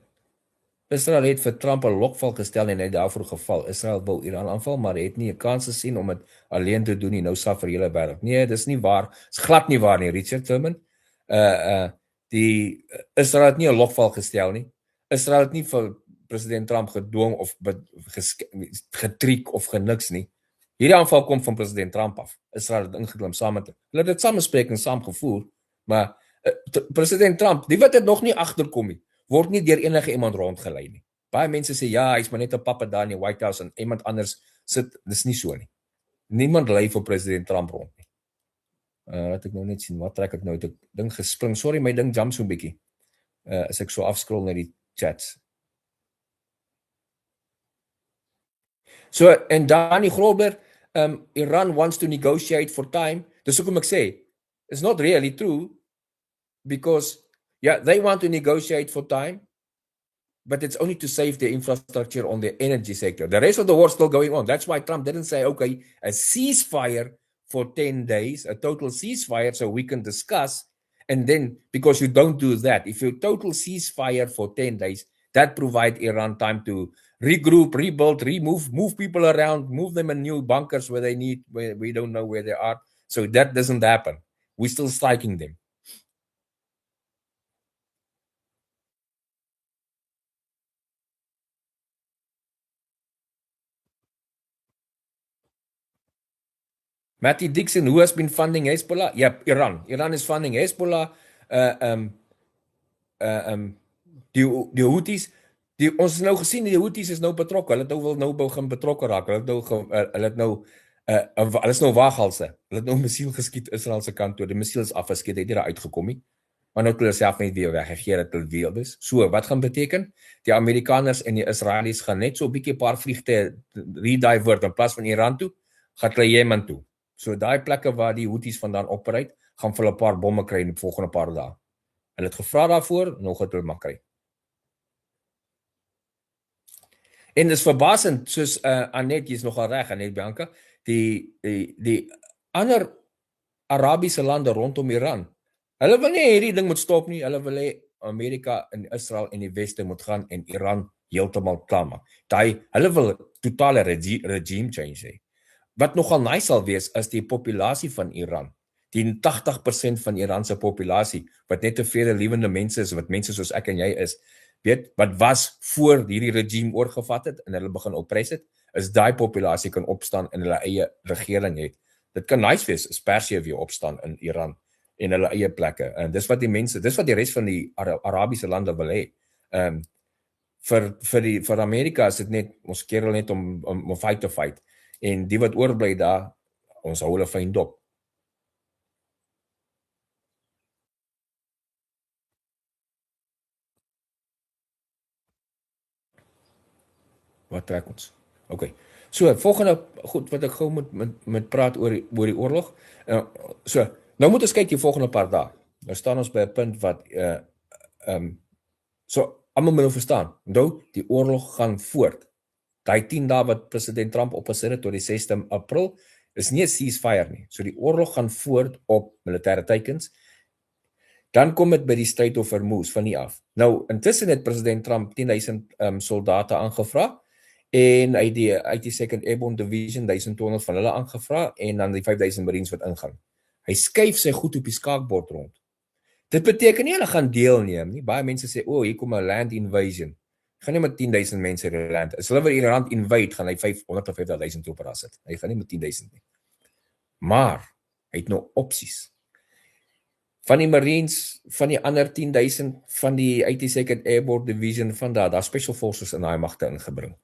Israel het vir Trump 'n lokval gestel en hy het daarvoor geval. Israel wou Iran aanval, maar het nie 'n kans gesien om dit alleen te doen nie. Nou sal vir hele wêreld. Nee, dis nie waar. Dis glad nie waar nie, Richard Thurman. Die Israel het nie 'n lokval gestel nie. Israel het nie vir president Trump gedwing of getriek of geniks nie. Hierdie aanval kom van president Trump af. Israel het ingeklim saam met hom. Hulle het dit samesprekings saam gevoer, maar president Trump, die wat dit nog nie agterkom nie, word nie deur enige iemand rondgelei nie. Baie mense sê ja, hy's maar net 'n pappa daar in die White House en iemand anders sit, dis nie so nie. Niemand lei vir president Trump rond nie. Laat ek nou net sien, wat trek ek nou? Ek ding gespring. Sorry, my ding jump so 'n bietjie. As ek so afscroll na die chats. So, en Danny Grober, Iran wants to negotiate for time. Dis hoekom ek sê, it's not really true, because, yeah, they want to negotiate for time, but it's only to save the infrastructure on the energy sector. The rest of the war is still going on. That's why Trump didn't say, okay, a ceasefire for 10 days, a total ceasefire, so we can discuss, and then, because you don't do that, if you total ceasefire for 10 days, that provides Iran time to regroup, rebuild, move people around, move them in new bunkers where they need, where we don't know where they are. So that doesn't happen. We're still striking them. Matty Dixon, who has been funding Hezbollah? Yep, Iran. Iran is funding Hezbollah. Die Houthis, ons het nou gesien die Houthis is nou betrokke. Hulle wil nou begin betrokke raak. Hulle is nou waaghalse. Hulle het nou 'n missiel geskiet Israel se kant toe. Die missiel is afgeskiet, het nie daar uitgekom nie. Maar nou het hulle self net weer weggegee dat hulle weer is. So, wat gaan beteken? Die Amerikaners en die Israelies gaan net so 'n bietjie 'n paar vliegte redivert in plaas van Iran toe, gaan hulle Jemen toe. So daai plekke waar die Houthis vandaan operate, gaan vir hulle 'n paar bomme kry in die volgende paar dae. Hulle het gevra daarvoor, nog het hulle maar kry. En dis verbasend, soos Anet, jy's nogal reg, Anet Bianca, die ander Arabiese lande rondom Iran, hulle wil nie hierdie ding moet stop nie, hulle wil hê Amerika en Israel en die Weste moet gaan en Iran heeltemal klaarmaak. Hulle wil totale regime change hê. Wat nogal nice sal wees is die populasie van Iran, die 80% van Iran se populasie, wat net tevrede lewende mense is, wat mense soos ek en jy is, weet, wat was voor hierdie regime oorgevat het, en hulle begin oppres het, is daai populasie kan opstaan en hulle eie regering het. Dit kan nice wees, as Persië weer opstaan in Iran, en hulle eie plekke, en dis wat die mense, dis wat die res van die Arabiese lande wil hê. Vir Amerika is dit net, ons kerel net om fight te fight, en die wat oorbly daar, ons hou hulle fyn dop. Wat trek ons? OK. So, volgende goed wat ek gou moet praat oor die oorlog. So, nou moet ons kyk die volgende paar dae. Nou staan ons by 'n punt wat so almal moet nou verstaan. Onthou, die oorlog gaan voort. Daai 10 dae wat president Trump opgesit het tot die 6de April, is nie 'n ceasefire nie. So die oorlog gaan voort op militêre teikens. Dan kom dit by die Strait of Hormuz van hier af. Nou, intussen het president Trump 10,000 soldate aangevra, en hy het die Second Airborne Division 1200 van hulle aangevra, en dan die 5000 Marines wat ingaan. Hy skuif sy goed op die skaakbord rond. Dit beteken nie hulle gaan deelneem nie. Baie mense sê, hier kom 'n land invasion. Gaan nie met 10,000 mense in die land. As hulle wil Iran invade, gaan hy 150,000 troepe daar sit. Hy gaan nie met 10,000 nie. Maar hy het nou opsies. Van die Marines, van die ander 10,000 van die uit die Second Airborne Division van daar Special Forces in daai magte ingebring.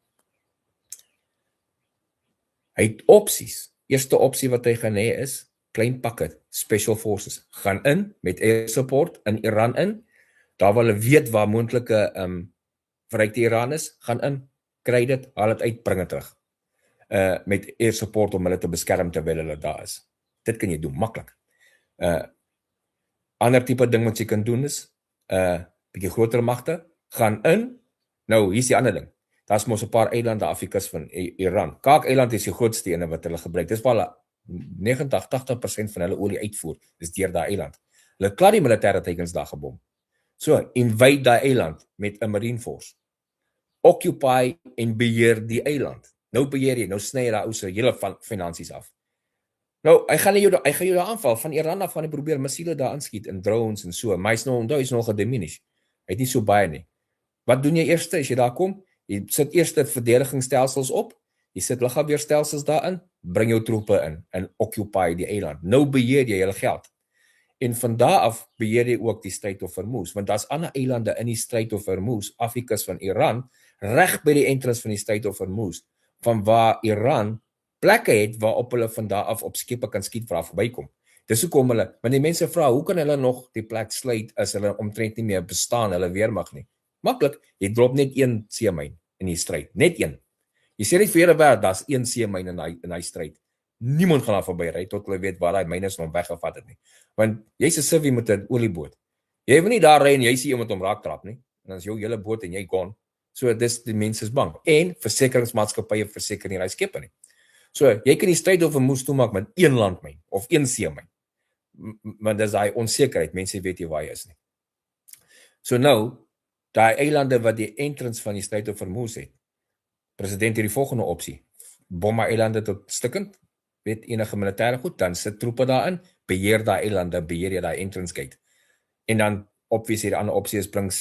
Hy het opsies. Eerste opsie wat hy gaan hê is klein pakke Special Forces gaan in met air support in Iran in. Daar wil hulle weet waar moontlike verrykte Iran is, gaan in, kry dit, haal dit uit, bring dit terug. Met air support om hulle te beskerm terwyl hulle daar is. Dit kan jy doen maklik. Ander tipe ding wat jy kan doen is bietjie groter magte gaan in. Nou, hier's die ander ding. Daar's mos 'n paar eilande af die kus van Iran. Kaak-eiland is die grootste ene wat hulle gebruik. Dis waar hulle 90-80% van hulle olie uitvoer, is deur daai eiland. Hulle het klaar die militêre teikens daar gebom. So, invade daai eiland met 'n marine force. Occupy en beheer die eiland. Nou beheer jy, nou sny jy daai ou se hele finansies af. Nou, hy gaan jou daar aanval. Van Iran af gaan hy probeer missiele daar aanskiet en drones en so. Maar hy's nog gediminish. Hy het nie so baie nie. Wat doen jy eers as jy daar kom? Jy sit eers verdedigingsstelsels op. Jy sit lugafweerstelsels daarin, bring jou troepe in en occupy die eiland. Nou beheer jy hulle geld. En van daar af beheer jy ook die Strait of Hormuz, want daar's ander eilande in die Strait of Hormuz, af die kus van Iran, reg by die entrance van die Strait of Hormuz, van waar Iran plekke het waarop hulle van daar af op skepe kan skiet waar verbykom. Dis hoekom hulle, want die mense vra, hoe kan hulle nog die plek sluit as hulle omtrent nie meer bestaan, hulle weermag nie? Maklik, jy drop net een seemyn in die stryd, net een. Jy sê net vir hele wêreld, daar's een seemyn in hy stryd. Niemand gaan daar verbyry tot hulle weet waar daai myne is om weggevat het nie. Want jy's 'n civvy met 'n olieboot. Jy wil nie daar ry en jy sien iemand om raak trap nie. En dan is jou hele boot en jy gone. So dis die mense is bang. En versekeringsmaatskappye verseker nie daai skepe nie. So jy kan die Strait of Hormuz toemaak met een landmyn of een seemyn. Want dis daai onsekerheid, mense weet nie waar hy is nie. So nou, daai eilande wat die entrance van die Strait of Hormuz het, president het die volgende opsie. Bom my eilande tot stikkend, weet enige militêre goed, dan sit troepe daarin, beheer daai eilande, beheer jy daai entrance gate. En dan obviously die ander opsie is bring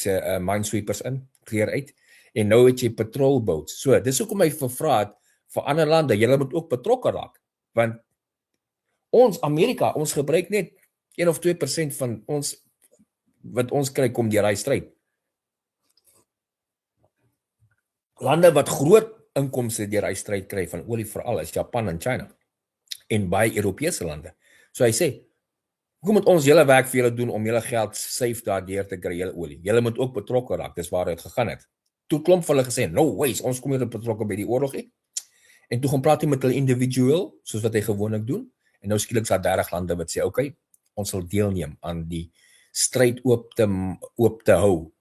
minesweepers in, clear uit. En nou het jy patrol boats. So, dis hoekom hy gevra het vir ander lande, julle moet ook betrokke raak. Want ons Amerika, ons gebruik net 1 of 2% van ons wat ons kry kom deur daai stryd. Lande wat groot inkomste deur hy stryd kry van olie veral is Japan en China en baie Europese lande. So hy sê, hoe moet ons julle werk vir julle doen om julle geld safe daardeur te kry, julle olie? Julle moet ook betrokke raak, dis waar dit gegaan het. Toe klomp hulle gesê, no ways, ons kom hier betrokke by die oorlog nie. En toe gaan praat hy met hulle individueel, soos wat hy gewoonlik doen, en nou skielik is daar 30 lande wat sê, okay, ons sal deelneem aan die stryd oop te hou.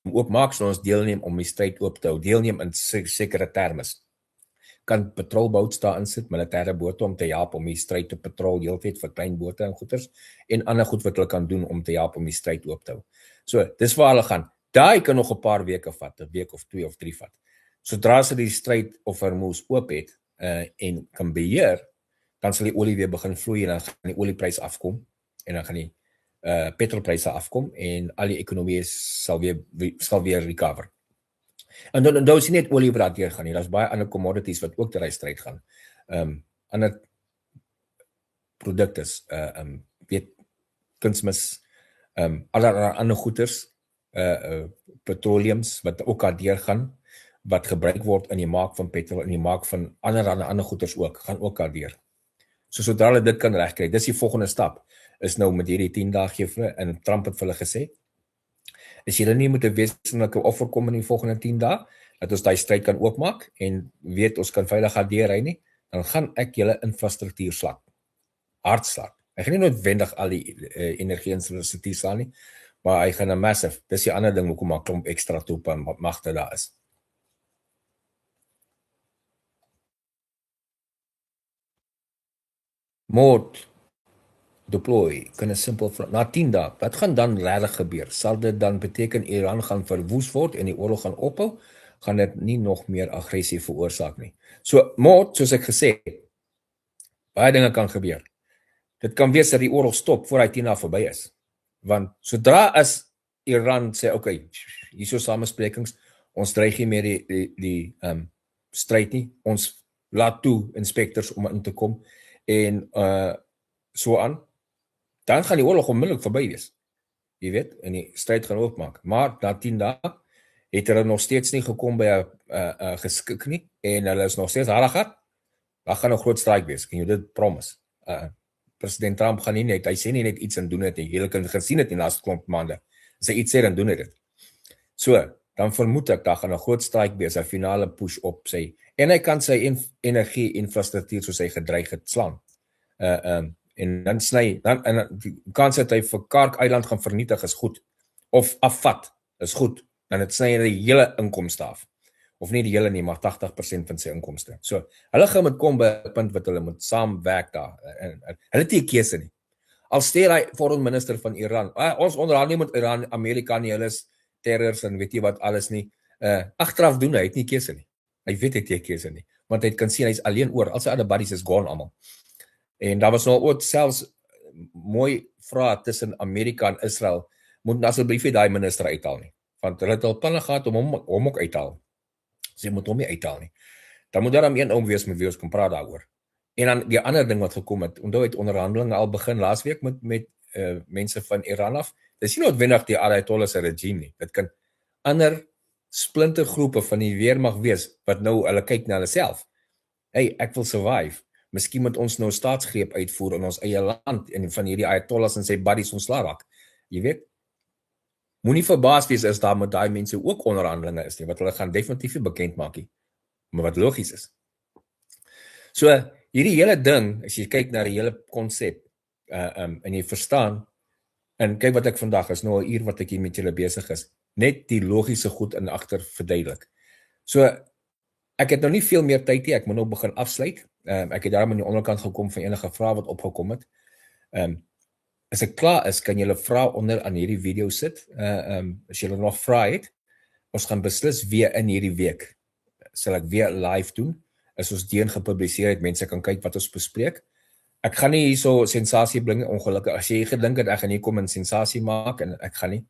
Oopmaak, so ons deelneem om die stryd oop te hou, deelneem in sekere termes. Kan patrolboats daar insit, militêre bote om te help om die stryd te patrol, heeltyd vir klein bote en goeders, en ander goed wat hulle kan doen om te help om die stryd oop te hou. So, dis waar hulle gaan. Daai kan nog 'n paar weke vat, 'n week of 2 of 3 vat. Sodra sy die Strait of Hormuz oop het en kan beheer, dan sal die olie weer begin vloei en dan gaan die olieprys afkom en dan gaan die petrolpryse afkom en al die ekonomie sal weer recover. En dan is nie net olie wat daardeur gaan nie, daar's baie ander commodities wat ook deur stryd gaan. Ander produkte, weet kunsmis, allerlei ander goeders, petroleums wat ook daardeur gaan, wat gebruik word in die maak van petrol, in die maak van ander goeders ook, gaan ook daardeur. So sodra hulle dit kan regkry, dis die volgende stap, is nou met hierdie 10 dae gee en Trump het vir hulle gesê, as julle nie moet 'n wesenlike offer kom in die volgende 10 dae, dat ons daai stryd kan oopmaak en weet ons kan veilig deurry nie, dan gaan ek julle infrastruktuur slak. Hard slak. Hy gaan nie noodwendig al die energie-infrastruktuur slaan nie, maar hy gaan 'n massive, dis die ander ding hoekom 'n klomp ekstra troepe en magte daar is. Moord deploy, kan 'n simpel na 10 dae, wat gaan dan regtig gebeur? Sal dit dan beteken Iran gaan verwoes word en die oorlog gaan ophou? Gaan dit nie nog meer aggressie veroorsaak nie? So, moord, soos ek gesê het, baie dinge kan gebeur. Dit kan wees dat die oorlog stop voor hy 10 dae verby is. Want sodra as Iran sê, okay, hierso samesprekings, ons dreig nie meer die stryd nie, ons laat toe inspekteurs om in te kom en so aan, dan gaan die oorlog onmiddellik verby wees. Jy weet, en die stryd gaan oopmaak. Maar na 10 dae het hulle nog steeds nie gekom by 'n geskik nie en hulle is nog steeds hardig. Daar gaan 'n groot strike wees. Kan jy dit promise? President Trump gaan nie net, hy sê nie net iets en doen dit nie. Julle kan gesien dit in die laaste klomp maande. As hy iets sê, dan doen hy dit. So, dan vermoed ek, daar gaan 'n groot strike wees, 'n finale push op sy, en hy kan sy energie-infrastruktuur soos hy gedreig het slaan. En dan sny, die kans dat hy vir Kark Eiland gaan vernietig is goed, of afvat is goed, dan het sny hy die hele inkomste af, of nie die hele nie, maar 80% van sy inkomste. So, hulle gaan met kom by 'n punt wat hulle moet saamwerk daar, en hulle het nie 'n keuse nie. Al sê hy foreign minister van Iran, ons onderhandel nie met Iran, Amerika nie, hulle is terrors en weet jy wat alles nie, agteraf doen hy het nie keuse nie. Hy weet hy het nie keuse nie, want hy kan sien hy's alleen oor, al sy ander buddies is gone almal. En daar was nou ook selfs mooi vrae tussen Amerika en Israel, moet asseblief nie daai minister uithaal nie, want hulle het al planne gehad om hom ook uithaal. Sy moet hom nie uithaal nie. Dan moet daar een oom wees met wie ons kan praat daaroor. En dan die ander ding wat gekom het, onthou het onderhandelinge al begin laasweek met mense van Iran af. Dis nie noodwendig die Ayatollah se regime nie. Dit kan ander splintergroepe van die weermag wees wat nou hulle kyk na hulle self. Hey, ek wil survive. Miskien moet ons nou staatsgreep uitvoer in ons eie land en van hierdie Ayatollahs en sy buddies ontslae raak. Jy weet, moenie verbaas wees as daar met daai mense ook onderhandelinge is nie, wat hulle gaan definitief nie bekend maak nie, maar wat logies is. So, hierdie hele ding, as jy kyk na die hele konsep, en jy verstaan, en kyk wat ek vandag is, nou 'n uur wat ek hier met julle besig is, net die logiese goed in agter verduidelik. So, ek het nou nie veel meer tyd nie, ek moet nou begin afsluit. Ek het daarom aan die onderkant gekom van enige vrae wat opgekom het. As ek klaar is, kan julle vrae onder aan hierdie video sit. As julle nog vrae het, ons gaan beslis weer in hierdie week, sal ek weer live doen, as ons deen gepubliseer het, mense kan kyk wat ons bespreek. Ek gaan nie hierso sensasie bring, ongelukkig, as jy gedink het, ek gaan nie kom en sensasie maak, en ek gaan nie,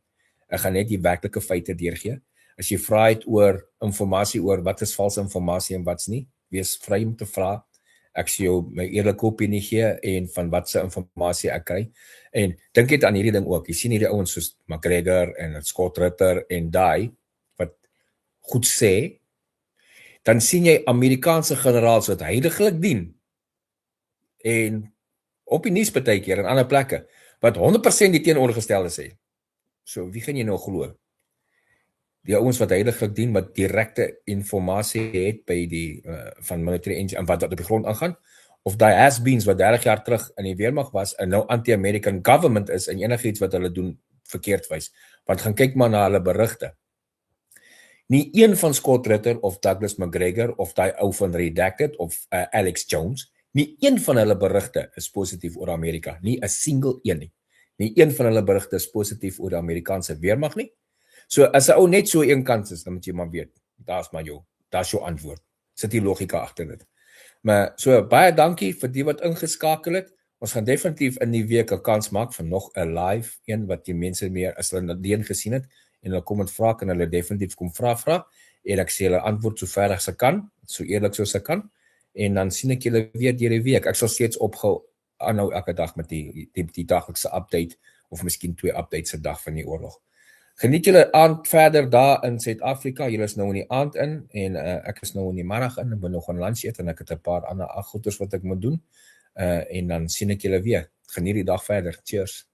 ek gaan net die werklike feite deurgee. As jy vrae het oor informasie oor wat is valse informasie en wat's nie, wees vry om te vra. Ek sê jou my eerlike opinie gee en van wat se informasie ek kry. En dink net aan hierdie ding ook. Jy sien hierdie ouens soos McGregor en Scott Ritter en daai wat goed sê, dan sien jy Amerikaanse generaals wat heiliglik dien en op die nuus partykeer en ander plekke wat 100% die teenoorgestelde sê. So wie gaan jy nou glo? Die ouens wat heiliglik dien, wat direkte informasie het by die van military engine en wat op die grond aangaan, of die has-beens wat 30 jaar terug in die weermag was en nou anti-American government is en enigiets wat hulle doen verkeerd wys. Want gaan kyk maar na hulle berigte. Nie een van Scott Ritter of Douglas McGregor of die ou van Redacted of Alex Jones, nie een van hulle berigte is positief oor Amerika, nie 'n single een nie. Nie een van hulle berigte is positief oor die Amerikaanse weermag nie. So as 'n ou net so een kant is, dan moet jy maar weet, daar's jou antwoord. Sit die logika agter dit. Maar so baie dankie vir die wat ingeskakel het. Ons gaan definitief in die week 'n kans maak vir nog 'n live een wat die mense meer as hulle alleen gesien het en hulle kom en vra, kan hulle definitief kom vra en ek sê hulle antwoord so ver as ek kan, so eerlik soos ek kan, en dan sien ek julle weer deur die week. Ek sal steeds opgehou aanhou elke dag met die daglikse update of miskien 2 updates 'n dag van die oorlog. Geniet julle aand verder daar in Suid-Afrika. Julle is nou in die aand in en ek is nou in die middag in. Ek moet nog gaan lunch eet en ek het 'n paar ander goeders wat ek moet doen. En dan sien ek julle weer. Geniet die dag verder. Cheers.